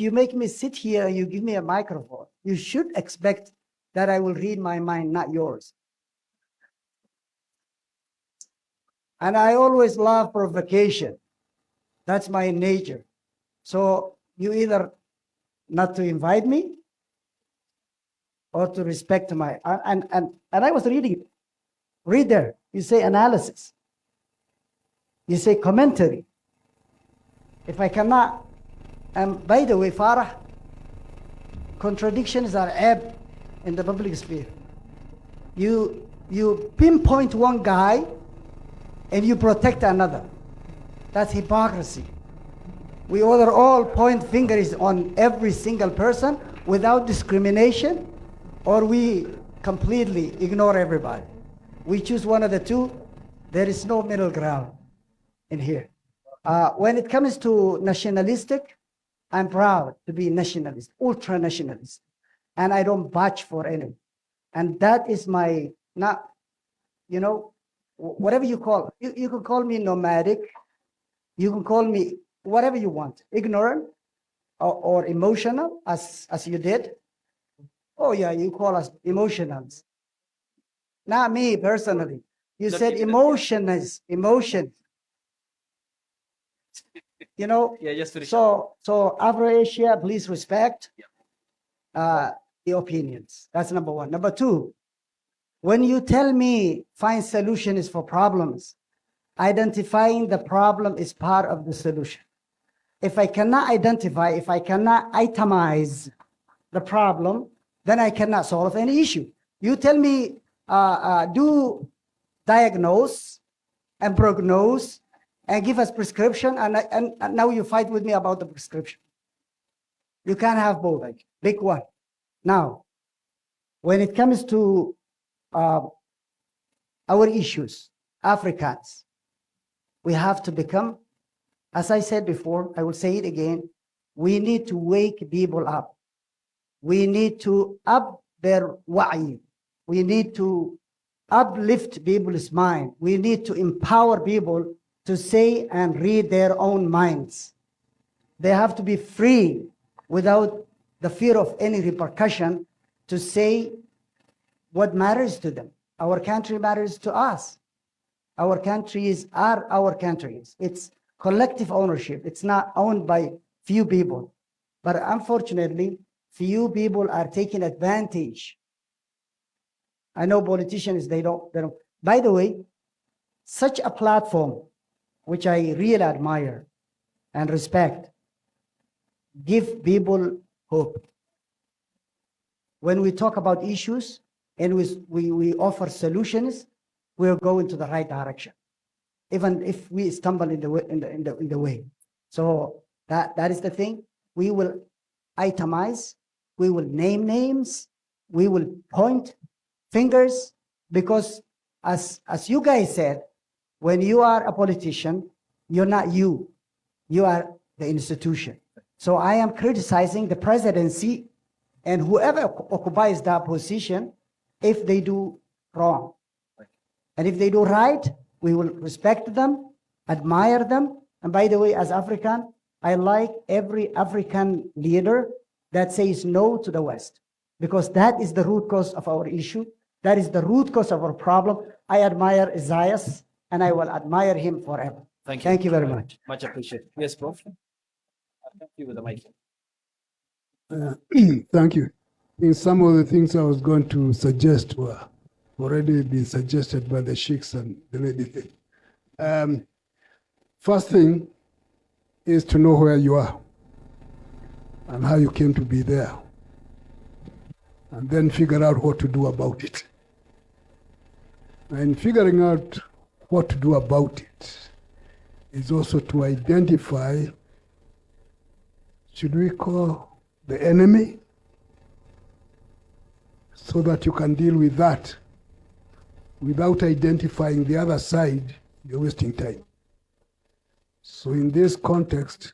you make me sit here and you give me a microphone, you should expect that I will read my mind, not yours. And I always love provocation. That's my nature. So you either not to invite me or to respect my, and I was reading, read there, you say analysis. You say commentary. If I cannot, and by the way, Farah, contradictions are ebb in the public sphere. You pinpoint one guy and you protect another. That's hypocrisy. We order all point fingers on every single person without discrimination, or we completely ignore everybody. We choose one of the two. There is no middle ground in here. When it comes to nationalistic, I'm proud to be nationalist, ultra nationalist, and I don't budge for anyone. And that is my, not, you know, whatever you call, you can call me nomadic, you can call me whatever you want, ignorant or emotional, as you did. Oh yeah, you call us emotionals. Not me personally. You said emotions, emotion. You know, Yeah, just finish. so AfroAsia, please respect the opinions. That's number one. Number two, when you tell me find solutions for problems, identifying the problem is part of the solution. If I cannot identify, if I cannot itemize the problem, then I cannot solve any issue. You tell me do diagnose and prognose and give us prescription, and now you fight with me about the prescription. You can't have both, like, big one. Now, when it comes to our issues, Africans, we have to become, as I said before, I will say it again, we need to wake people up. We need to up their wa'i. We need to uplift people's mind. We need to empower people to say and read their own minds. They have to be free without the fear of any repercussion to say what matters to them. Our country matters to us. Our countries are our countries. It's collective ownership. It's not owned by few people. But unfortunately, few people are taking advantage. I know politicians, they don't. By the way, such a platform, which I really admire and respect, give people hope. When we talk about issues and we offer solutions, we're going to the right direction, even if we stumble in the way. So that is the thing. We will itemize, we will name names, we will point fingers, because as you guys said, when you are a politician, you're not you are the institution. So I am criticizing the presidency and whoever occupies that position if they do wrong. And if they do right, we will respect them, admire them. And by the way, as African, I like every African leader that says no to the West, because that is the root cause of our issue. That is the root cause of our problem. I admire Isaias, and I will admire him forever. Thank you. Thank you very much. Much appreciated. Yes, Prof. Thank you with the mic. Thank you. In some of the things I was going to suggest were already been suggested by the sheikhs and the lady. First thing is to know where you are and how you came to be there, and then figure out what to do about it. And figuring out what to do about it is also to identify, should we call the enemy, so that you can deal with that. Without identifying the other side, you're wasting time. So in this context,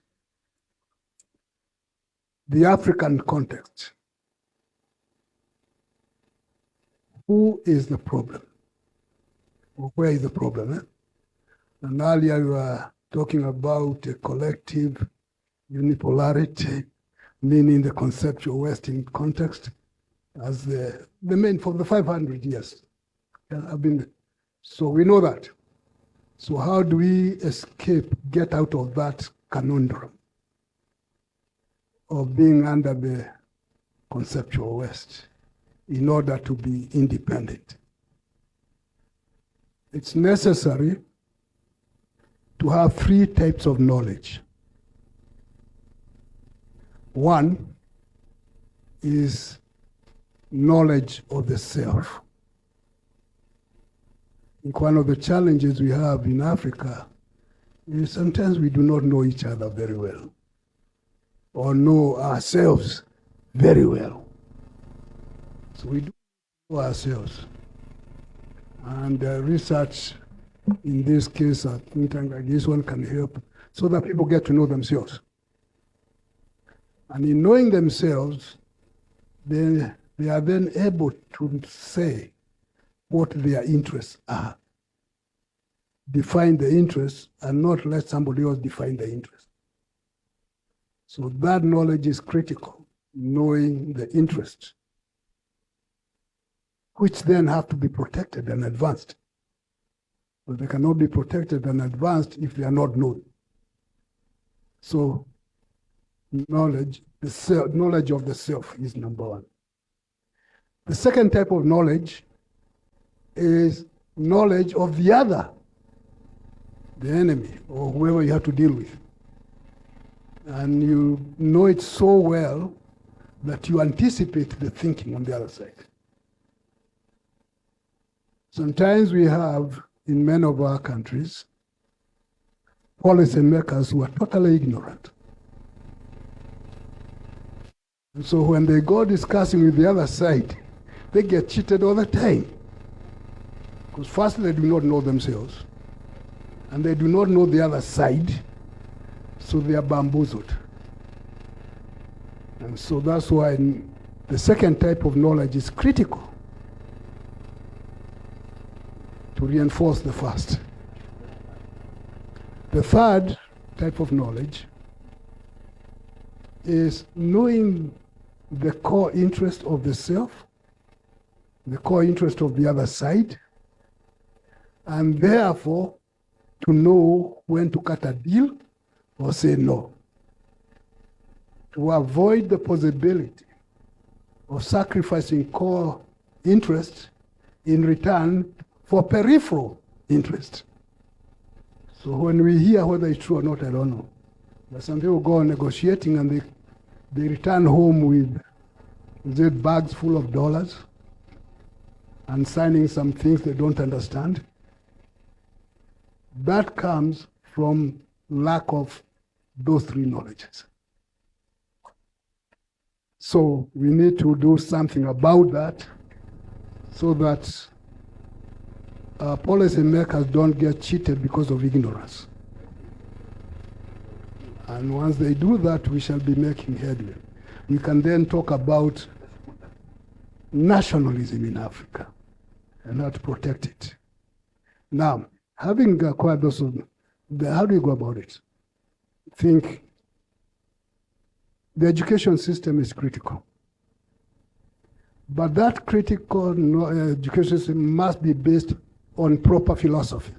the African context, who is the problem? Where is the problem? And earlier you were talking about a collective unipolarity, meaning the conceptual Western context as the main for the 500 years. Have been, so we know that. So how do we escape, get out of that conundrum of being under the conceptual West in order to be independent? It's necessary to have three types of knowledge. One is knowledge of the self. I think one of the challenges we have in Africa is sometimes we do not know each other very well or know ourselves very well. So we do know ourselves. And research in this case, I think like this one can help so that people get to know themselves. And in knowing themselves, they are then able to say what their interests are. Define the interests and not let somebody else define the interests. So that knowledge is critical, knowing the interests, which then have to be protected and advanced. But they cannot be protected and advanced if they are not known. So knowledge, knowledge of the self is number one. The second type of knowledge is knowledge of the other, the enemy, or whoever you have to deal with. And you know it so well that you anticipate the thinking on the other side. Sometimes we have, in many of our countries, policymakers who are totally ignorant. And so when they go discussing with the other side, they get cheated all the time. Because first, they do not know themselves, and they do not know the other side, so they are bamboozled. And so that's why the second type of knowledge is critical to reinforce the first. The third type of knowledge is knowing the core interest of the self, the core interest of the other side, and therefore to know when to cut a deal or say no. To avoid the possibility of sacrificing core interest in return for peripheral interest. So when we hear whether it's true or not, I don't know. But some people go on negotiating and they return home with bags full of dollars and signing some things they don't understand. That comes from lack of those three knowledges. So we need to do something about that so that policymakers don't get cheated because of ignorance. And once they do that, we shall be making headway. We can then talk about nationalism in Africa and how to protect it. Now, having acquired those, how do you go about it? I think the education system is critical. But that critical education system must be based on proper philosophy.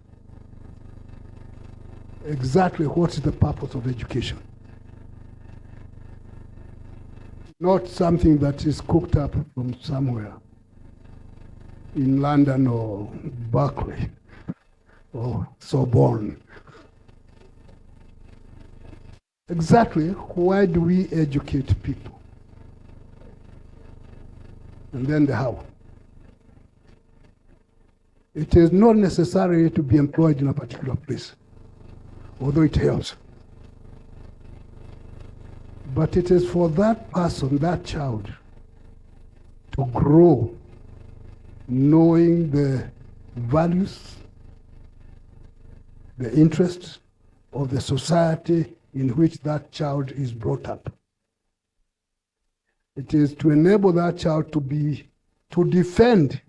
Exactly what is the purpose of education? Not something that is cooked up from somewhere in London or Berkeley or Sorbonne. Exactly why do we educate people? And then the how. It is not necessary to be employed in a particular place, although it helps. But it is for that person, that child, to grow knowing the values, the interests of the society in which that child is brought up. It is to enable that child to defend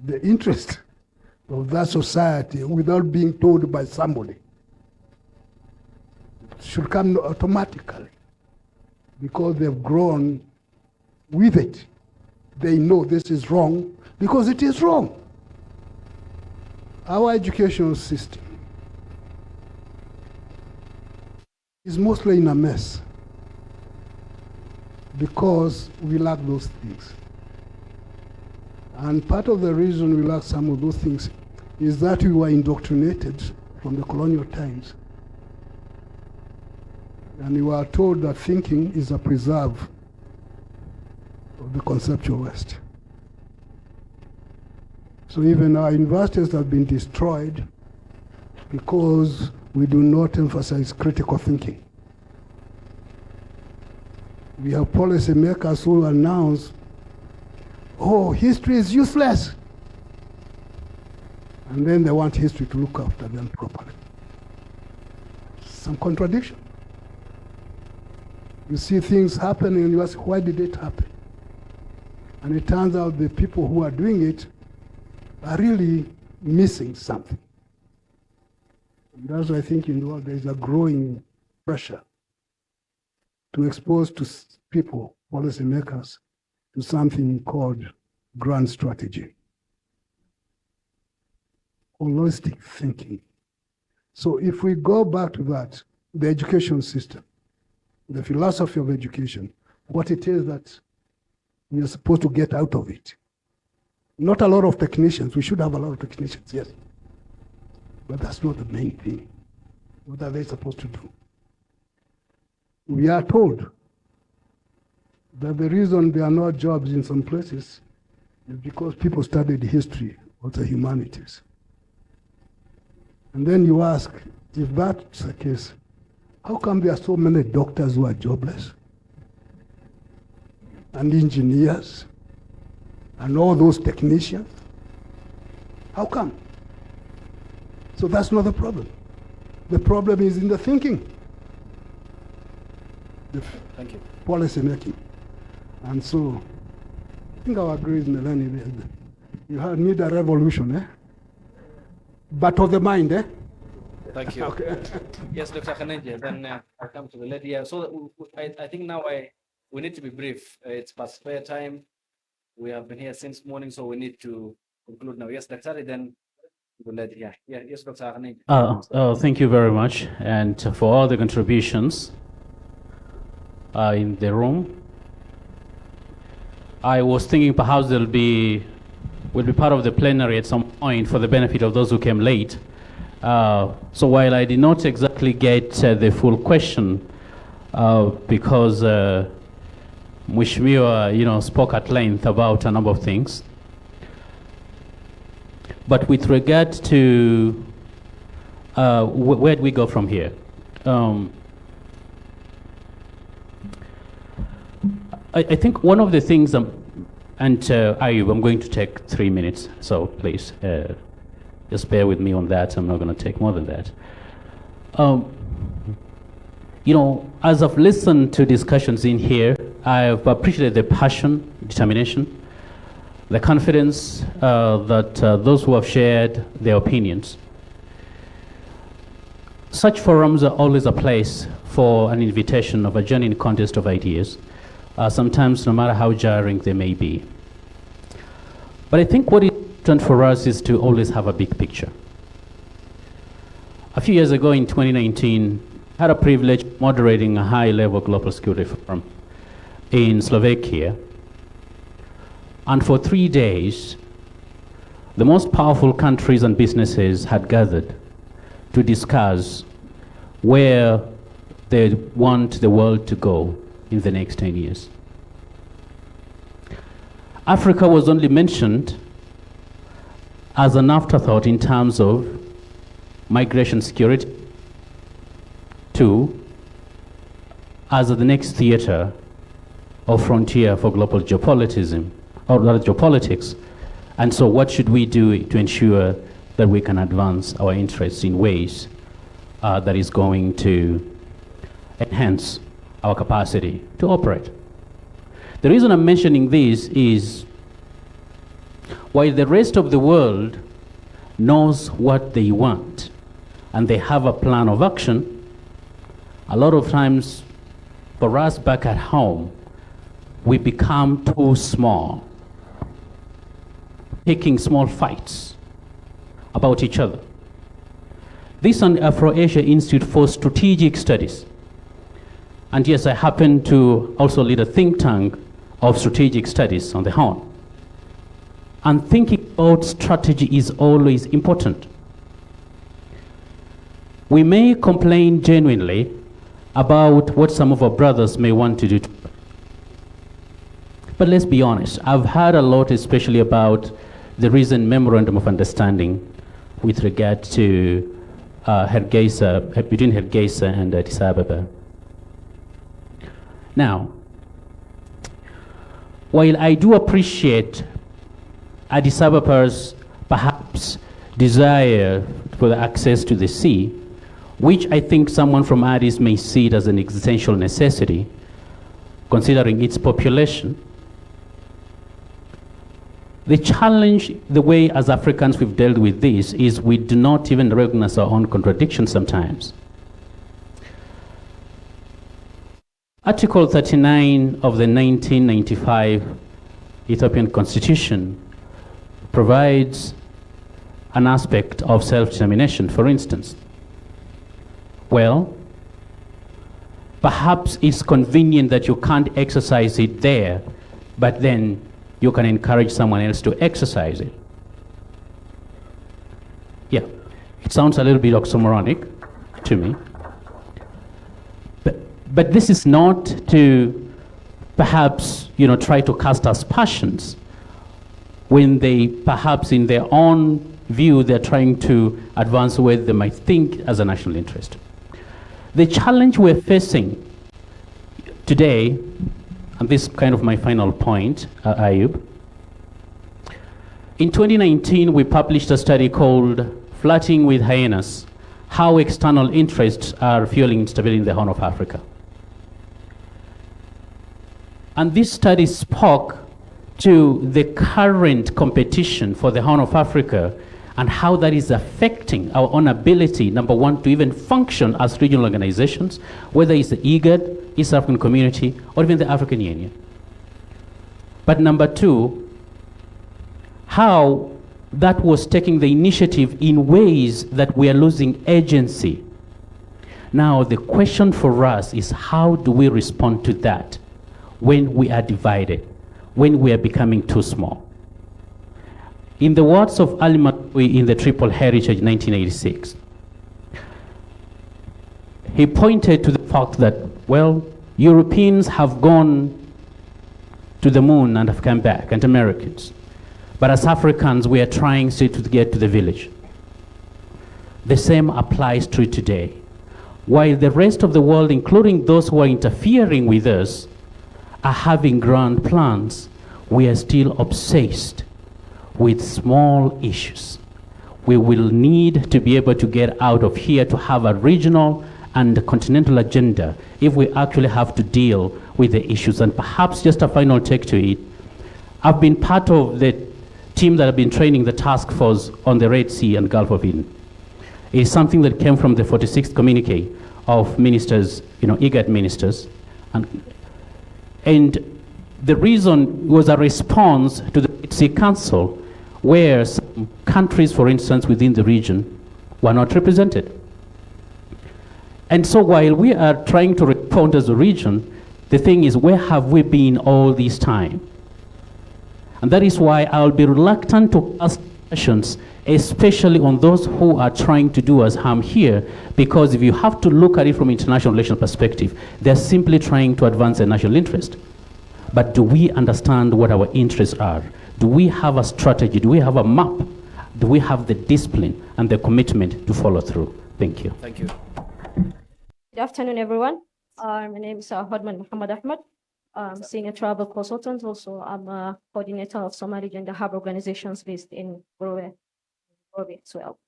the interest of that society without being told by somebody. It should come automatically because they've grown with it. They know this is wrong because it is wrong. Our educational system is mostly in a mess because we lack those things. And part of the reason we lack some of those things is that we were indoctrinated from the colonial times. And we were told that thinking is a preserve of the conceptual West. So even our universities have been destroyed because we do not emphasize critical thinking. We have policymakers who announce, oh, history is useless. And then they want history to look after them properly. Some contradiction. You see things happening and you ask, why did it happen? And it turns out the people who are doing it are really missing something. And that's why I think in the world there is a growing pressure to expose to people, policymakers, to something called grand strategy, holistic thinking. So if we go back to that, the education system, the philosophy of education, what it is that we are supposed to get out of it. Not a lot of technicians. We should have a lot of technicians, yes. But that's not the main thing. What are they supposed to do? We are told that the reason there are not jobs in some places is because people studied history or the humanities. And then you ask, if that's the case, how come there are so many doctors who are jobless? And engineers? And all those technicians? How come? So that's not the problem. The problem is in the thinking. Thank you. Policy making. And so, I think I agree with Milena. You need a revolution, eh? But of the mind, eh? Thank you. Okay. Yes, Dr. Khanenje, then I'll come to the lady. Yeah, so I think now we need to be brief. It's past prayer time. We have been here since morning, so we need to conclude now. Yes, Dr. Then the lady here. Yeah, yes, Dr. Khanenje. Thank you very much, and for all the contributions in the room. I was thinking perhaps will be part of the plenary at some point for the benefit of those who came late. So while I did not exactly get the full question, because Mheshimiwa, spoke at length about a number of things, but with regard to where do we go from here? I think one of the things, and Ayub, I'm going to take 3 minutes, so please just bear with me on that. I'm not going to take more than that. As I've listened to discussions in here, I've appreciated the passion, determination, the confidence that those who have shared their opinions. Such forums are always a place for an invitation of a genuine contest of ideas, sometimes no matter how jarring they may be. But I think what is important for us is to always have a big picture. A few years ago in 2019, I had a privilege of moderating a high-level global security forum in Slovakia. And for 3 days, the most powerful countries and businesses had gathered to discuss where they want the world to go in the next 10 years. Africa was only mentioned as an afterthought in terms of migration security, as the next theater or frontier for global geopolitics. And so what should we do to ensure that we can advance our interests in ways that is going to enhance our capacity to operate? The reason I'm mentioning this is while the rest of the world knows what they want and they have a plan of action, a lot of times for us back at home, we become too small, picking small fights about each other. This on AfroAsia Institute for Strategic Studies. And yes, I happen to also lead a think tank of strategic studies on the Horn. And thinking about strategy is always important. We may complain genuinely about what some of our brothers may want to do. But let's be honest, I've heard a lot, especially about the recent memorandum of understanding with regard to between Hargeisa and Addis Ababa. Now, while I do appreciate Addis Ababa's perhaps desire for the access to the sea, which I think someone from Addis may see it as an existential necessity, considering its population, the challenge, the way as Africans we've dealt with this, is we do not even recognize our own contradictions sometimes. Article 39 of the 1995 Ethiopian Constitution provides an aspect of self-determination, for instance. Well, perhaps it's convenient that you can't exercise it there, but then you can encourage someone else to exercise it. Yeah, it sounds a little bit oxymoronic to me. But this is not to perhaps, try to cast aspersions when they perhaps in their own view they're trying to advance what they might think as a national interest. The challenge we're facing today, and this is kind of my final point, Ayub. In 2019, we published a study called Flirting with Hyenas, How External Interests Are Fueling Instability in the Horn of Africa. And this study spoke to the current competition for the Horn of Africa and how that is affecting our own ability, number one, to even function as regional organizations, whether it's the IGAD, East African Community, or even the African Union. But number two, how that was taking the initiative in ways that we are losing agency. Now, the question for us is how do we respond to that when we are divided, when we are becoming too small? In the words of Ali Matui in the Triple Heritage 1986, he pointed to the fact that, well, Europeans have gone to the moon and have come back, and Americans. But as Africans, we are trying to get to the village. The same applies to today. While the rest of the world, including those who are interfering with us, are having grand plans, we are still obsessed with small issues. We will need to be able to get out of here to have a regional and continental agenda if we actually have to deal with the issues. And perhaps just a final take to it, I've been part of the team that have been training the task force on the Red Sea and Gulf of Eden. It is something that came from the 46th communique of ministers, IGAD ministers. And the reason was a response to the Red Sea Council, where some countries, for instance, within the region were not represented. And so while we are trying to respond as a region, the thing is, where have we been all this time? And that is why I'll be reluctant to ask questions, especially on those who are trying to do us harm here, because if you have to look at it from an international relations perspective, they're simply trying to advance their national interest. But do we understand what our interests are? Do we have a strategy? Do we have a map? Do we have the discipline and the commitment to follow through? Thank you. Thank you. Good afternoon, everyone. My name is Hodman Muhammad Ahmed. I'm senior travel consultant. Also, I'm a coordinator of Somali Gender Hub organizations based in Nairobi as well.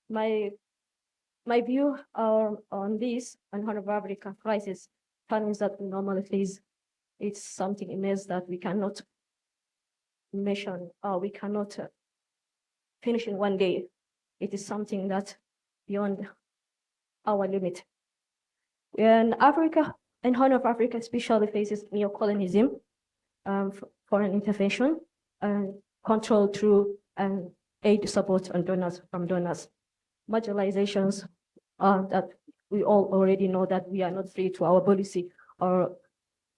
My view on this and Horn of Africa crisis challenge that we normally face, it's something immense that we cannot mention, we cannot finish in one day. it is something that beyond our limit. And Africa, and Horn of Africa especially faces neocolonialism, foreign intervention, and control through aid support and donors from donors. Marginalizations that we all already know that we are not free to our policy or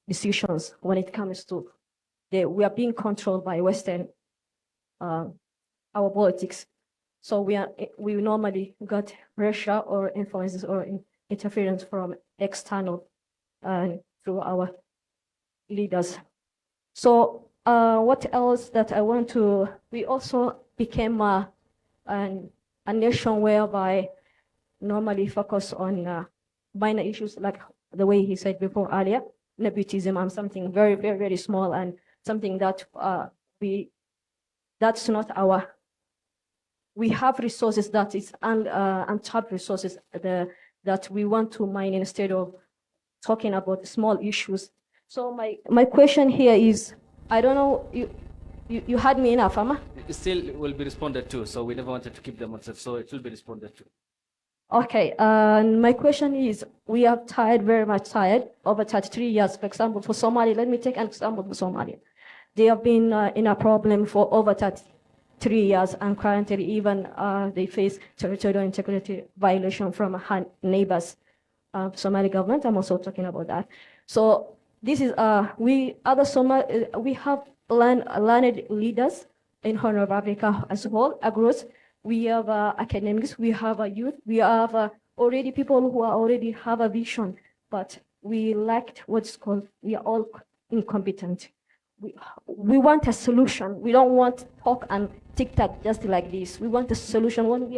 decisions when it comes to we are being controlled by Western our politics. So we normally got pressure or influences or interference from external through our leaders. So what else that I want to, we also became a nation whereby normally focus on minor issues like the way he said before earlier, nepotism and something very, very, very small and something that that's not our, we have resources that is untapped resources that we want to mine instead of talking about small issues. So my question here is, I don't know, you had me enough, Amma? It still will be responded to, so we never wanted to keep them on self, so it will be responded to. Okay, my question is, we are tired, very much tired, over 33 years, for example, for Somalia, let me take an example for Somalia. They have been in a problem for over 33 years, and currently even they face territorial integrity violation from her neighbors. Somali government, I'm also talking about that. So this is, we have learned leaders in Horn of Africa as well, across. We have academics, we have youth, we have already people who already have a vision, but we lacked what's called, we are all incompetent. We want a solution. We don't want talk and tic-tac just like this. We want a solution. When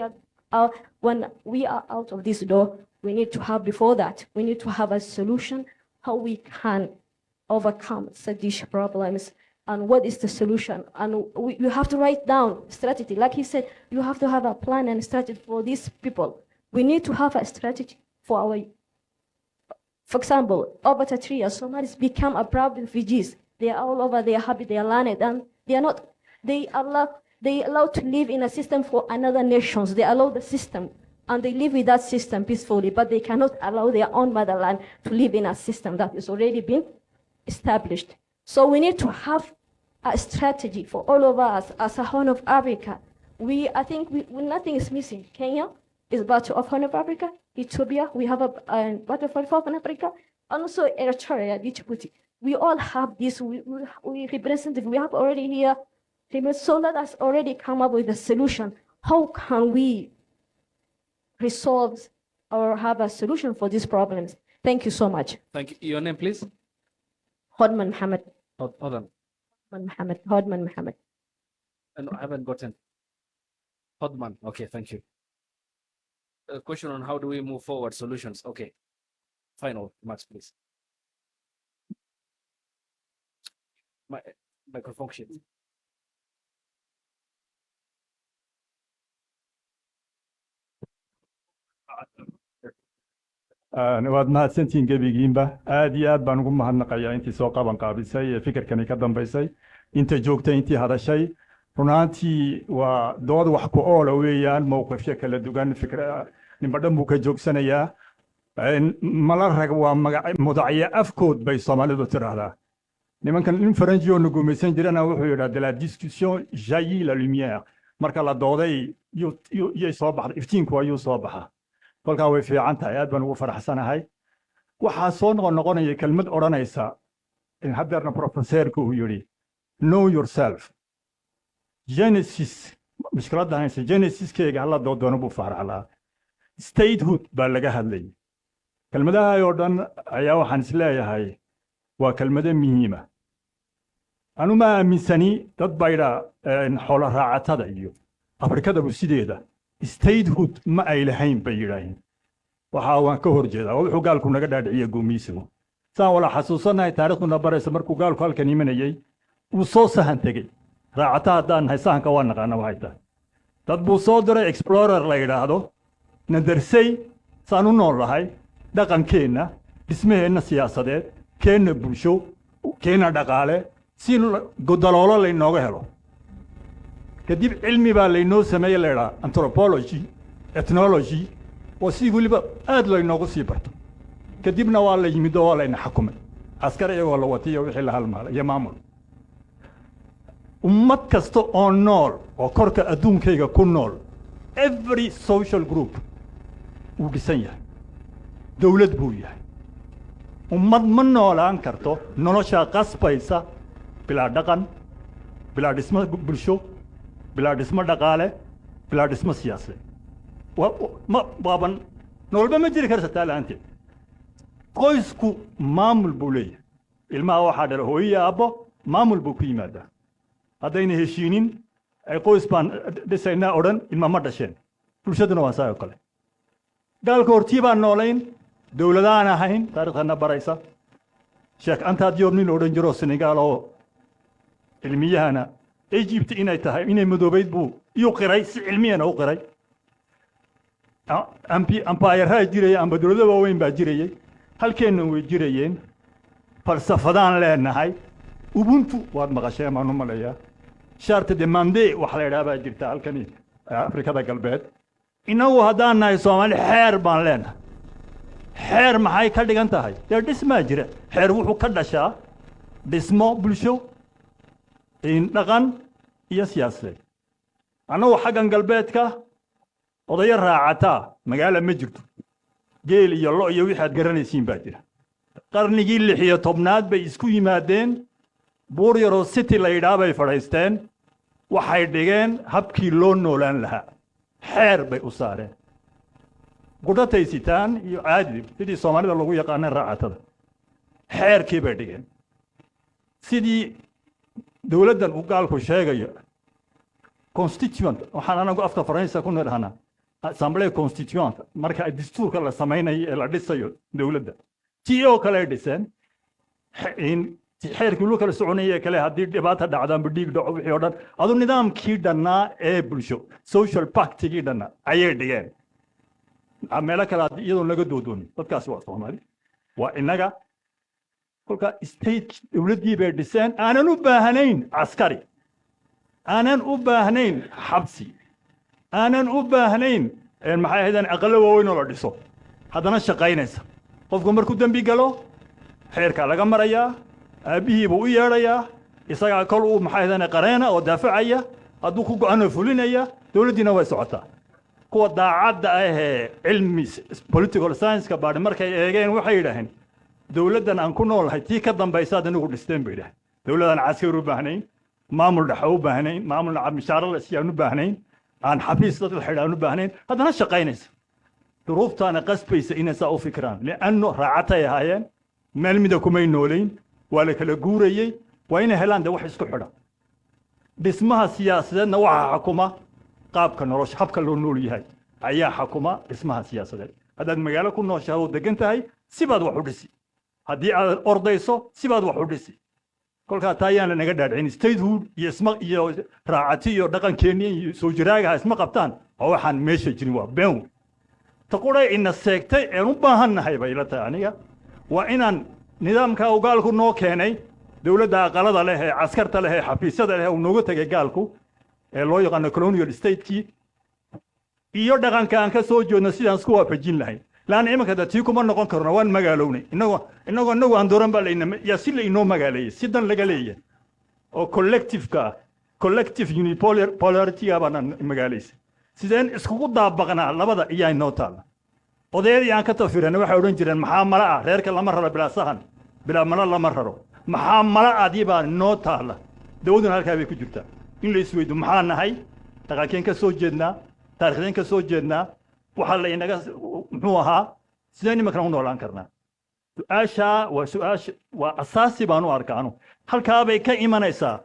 we are out of this door, we need to have, before that, we need to have a solution, how we can overcome such problems. And what is the solution? And you have to write down strategy. Like he said, you have to have a plan and strategy for these people. We need to have a strategy for our, for example, over 3 years, Somalis become a proud refugees. They are all over, they are happy, they are learned, and they are not, they allowed to live in a system for another nations. They allow the system, and they live with that system peacefully, but they cannot allow their own motherland to live in a system that has already been established. So we need to have a strategy for all of us as a Horn of Africa. I think nothing is missing. Kenya is part of Horn of Africa. Ethiopia, we have a part of Horn of Africa, and also Eritrea, Djibouti. We all have this. We representative. We have already here. So let us already come up with a solution. How can we resolve or have a solution for these problems? Thank you so much. Thank you. Your name, please? Hodman Mohammed. Hodman Mohammed. Hodman Mohammed. No, I haven't gotten. Hodman. Okay, thank you. A question on how do we move forward, solutions. Okay. Final remarks, please. Microphone sheet. waad mahadsantihiin gebigiinba aad iyo aad baan ugu mahadnaqayaa intii soo qaban qaabisay ee fikirkani ka dambaysay inta joogtay intii hadashay runaantii waa dood wax ku oola weeyaan mowqifyo kala duwan fikra ninba dhan buu ka joogsanayaa mala rag waa mudacyo afkood bay Soomaalidu tiraahdaa nimankan in Faranji oo gumaysan jirana wuxuu yiraahdaa de la discussion jaillit la lumière marka la dooday iyo soo baxda iftiinku ayuu soo baxaa kolkaa way fiican tahay aad baan ugu faraxsanahay waxaa soo noqonaya kelmad odhanaysa in haddeerna professorku uu yiri know yourself genesis mushkiladda haysa genesiskeyga hala doodoona buu faaraclaa statehood baa laga hadlay kelmadaha oo dhan ayaa waxaan isleeyahay waa kelmado muhiima anu ma aaminsani dad bayda xoolo raacatada iyo afrikada sideeda statehood ma ay lahayn bay yiraahdeen waxa waan ka horjeedaa wuxuu gaalku naga dhaadhiciye guumiisigu saan wala xasuusanahay taariikhduna baraysa markuu gaalku halkan imanayay uu soo sahan tagay raacata hadaan haysaanka waa naqaana waxay tahay dad buu soo diray explorer la yiraahdo nadarsay saan u noolahay dhaqankeena dhismaheena siyaasadeed keena bulsho keena dhaqaale si godaloolo la inooga helo kadib cilmi baa laynoo sameeyey la idhaa anthropology ethnology oo si weliba aad laynoogu sii barto kadibna waa la yimid oo waa layna xukumay askar iyagoo la watiyo wixii la halmaalay iyo maamul ummad kasta oo nool oo korka adduunkayga ku nool every social group wuu dhisan yahay dowlad buu yahay ummad ma noolaan karto noloshaa qasbaysa bilaa dhaqan bilaa dhismo bulsho bilaa dhismo dhaqaale bilaa dhismo siyaasadeed waaban nololba ma jiri karsa taa la'aanteed qoysku maamul buu leeyahay ilmaha waxaa dhala hooyiya aabbo maamul buu ku yimaadaa haddayna heshiinin ay qoys baan dhisaynaa odhan ilma ma dhasheen bulshaduna waa saa oo kale gaalka hortii baan noolayn dowladaan ahayn taariikhdana baraysa sheekh antaad yoor nin odhan jiro senegaal oo cilmiyahana egypt inay tahay inay madoobayd buu iyu qiray si cilmiyana u qiray ambayaraa jiraya amba dowlado waaweyn baa jirayay halkeenna way jirayeen falsafadaan leenahay ubuntu waad maqasheen baan u malayaa shaarta de mande wax la idhaha baa jirta halkani afrikada galbeed innagu haddaan nahay soomaali xeer baan leenahay xeer maxay ka dhigan tahay dee dhismaa jira xeer wuxuu ka dhashaa dhismo bulsho dhaqan iyo siyaasadeed annagu xaggan galbeedka odayo raacataa magaala ma jirto geel iyo lo iyo wixii aad garanaysiin baa jira qarnigii 16aad bay isku yimaadeen buur yaroo city la yidhaah bay fadhaysteen waxay dhigeen habkii loo noolaan lahaa xeer bay u saareen gudhatay sitaan iyo caadi sidii soomaalida lagu yaqaanay raacatada xeerkii bay dhigeen sidii dowladdan uu gaalku sheegayo constituent waxaan anagu afka faransiiska ku nidhahnaa assemblée constituante marka dastuurka la samaynayo ee la dhisayo dowladda tii oo kale ay dhiseen xeerkii loo kala soconayay kale haddii dhibaata dhacdaanba dhiig dhaco wixii oo dhan adu nidaamkii dhannaa ee bulsho social pactigii dhannaa ayay dhigeen meelo kale iyadoon laga doodoonin dadkaasi waa soomaali waa innaga kolka state dowladdii bay dhiseen aanan u baahnayn caskari aanan u baahnayn xabsi aanan u baahnayn maxay ahaydaan aqallo waaweyn oo la dhiso haddana shaqaynaysa qofku markuu dembi galo xeerkaa laga marayaa aabbihii buu u yeedhayaa isagaa kol uu maxay ahaydaan qareena oo daafacaya hadduu ku go-aanoo fulinaya dowladdiina way socotaa kuwa daacadda ahee cilmi political science-ka baadhi markay eegeen waxay yidhaaheen dowladdan aan ku noolahay tii ka dambaysaad anigu dhisteen bay yidhaaheen dowladaan caskar u baahnayn maamul dhexe u baahnayn maamul mishaaro la siiyaan u baahnayn aan xafiis dad la xidhaan u baahnayn haddana shaqaynaysa duruuftaana qasbaysa inay saa u fikiraan li'anno raacatay ahaayeen meel mida kumay noolayn waa la kala guurayey waa inay helaan de wax isku xidha dhismaha siyaasadeedna waxaa xakuma qaabka nolosha habka loo nool yahay ayaa xakuma dhismaha siyaasadeed haddaad magaalo ku nooshahay oo degan tahay sibaad wax u dhisi haddii aad ordayso sibaad wax u dhisi kolkaa taa ayaan lanaga dhaadhicin statehood iyo iyo raacati iyo dhaqankeenni iyo soo jiraagaha isma qabtaan oo waxaan meesha jirin waa been ta quray ina seegtay een u baahannahay bay la tahay aniga waa inaan nidaamka uu gaalku noo keenay dowladda aqalada leh ee caskarta leh ee xafiisyada leh uu nooga tegay gaalku ee loo yaqaano colonial stateki iyo dhaqanka aan ka soo jeedno sidaan isku waafajin lahayn laana imanka da tii kuma noqon karno waan magaalownay inagu aan dooran baa yaa si la inoo magaaleeyey sidan laga leeyahay oo collective unipolarity-ga baanaan magaalaysay sideen iskugu daabaqnaa labada iyaa inoo taalla odayadii aan ka tafirana waxay odhan jireen maxaa mala ah reerka lama raro bilaa sahan bilaa mala lama raro maxaa mala adii baa inoo taalla dawaduna halkaa bay ku jirtaa in la isweydo maxaa nahay dhaqankeen ka soo jeednaa taariikhdeen ka soo jeednaa waxaa la inaga muxuu ahaa sideen imankana u noolaan karnaa su-aashaa waa su-aasha waa asaasi baan u arkaa anu halkaa bay ka imanaysaa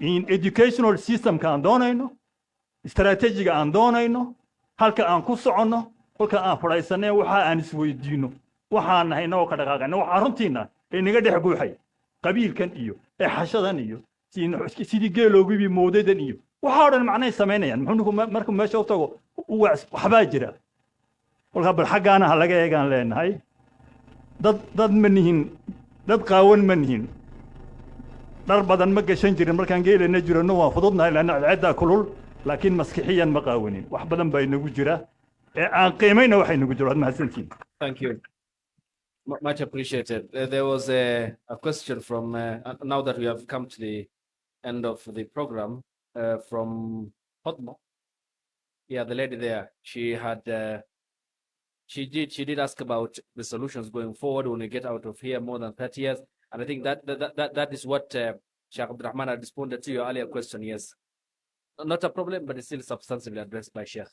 in educational systemka aan doonayno istaraatiijiga aan doonayno halka aan ku soconno kolka aan fadhaysaneen waxa aan isweydiino waxaan nahay inagoo ka dhaqaaqayna waxaa runtiina ee naga dhex buuxay qabiilkan iyo eexashadan iyo sidii geeloogibii moodaydan iyo waxaa o dhan macnay samaynayaan muxuu markuu meesha u tago waxbaa jira kolkaa bal xaggaana ha laga eegaan leenahay dad ma nihin dad qaawan ma nihin dhar badan ma gashan jirin markaan geelana jirano waan fududnahay laana cadceeddaa kulul laakiin maskixiyan ma qaawinin wax badan baa inagu jira ee aan qiimayna waxa inagu jiro waad mahadsantihiin. Thank you. Much appreciated. There was a question from, now that we have come to the end of the program, from Hotmo. Yeah, the lady there, she had, she did ask about the solutions going forward when we get out of here more than 30 years. And I think that is what Sheikh Abdirahman had responded to your earlier question, yes. Not a problem, but it's still substantially addressed by Sheikh.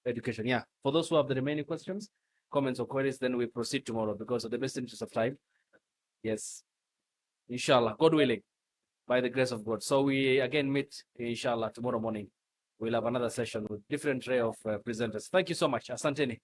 Education, yeah. For those who have the remaining questions, comments or queries, then we proceed tomorrow because of the best interest of time. Yes. Inshallah, God willing, by the grace of God. So we again meet, inshallah, tomorrow morning. We'll have another session with different array of presenters. Thank you so much. Asanteni.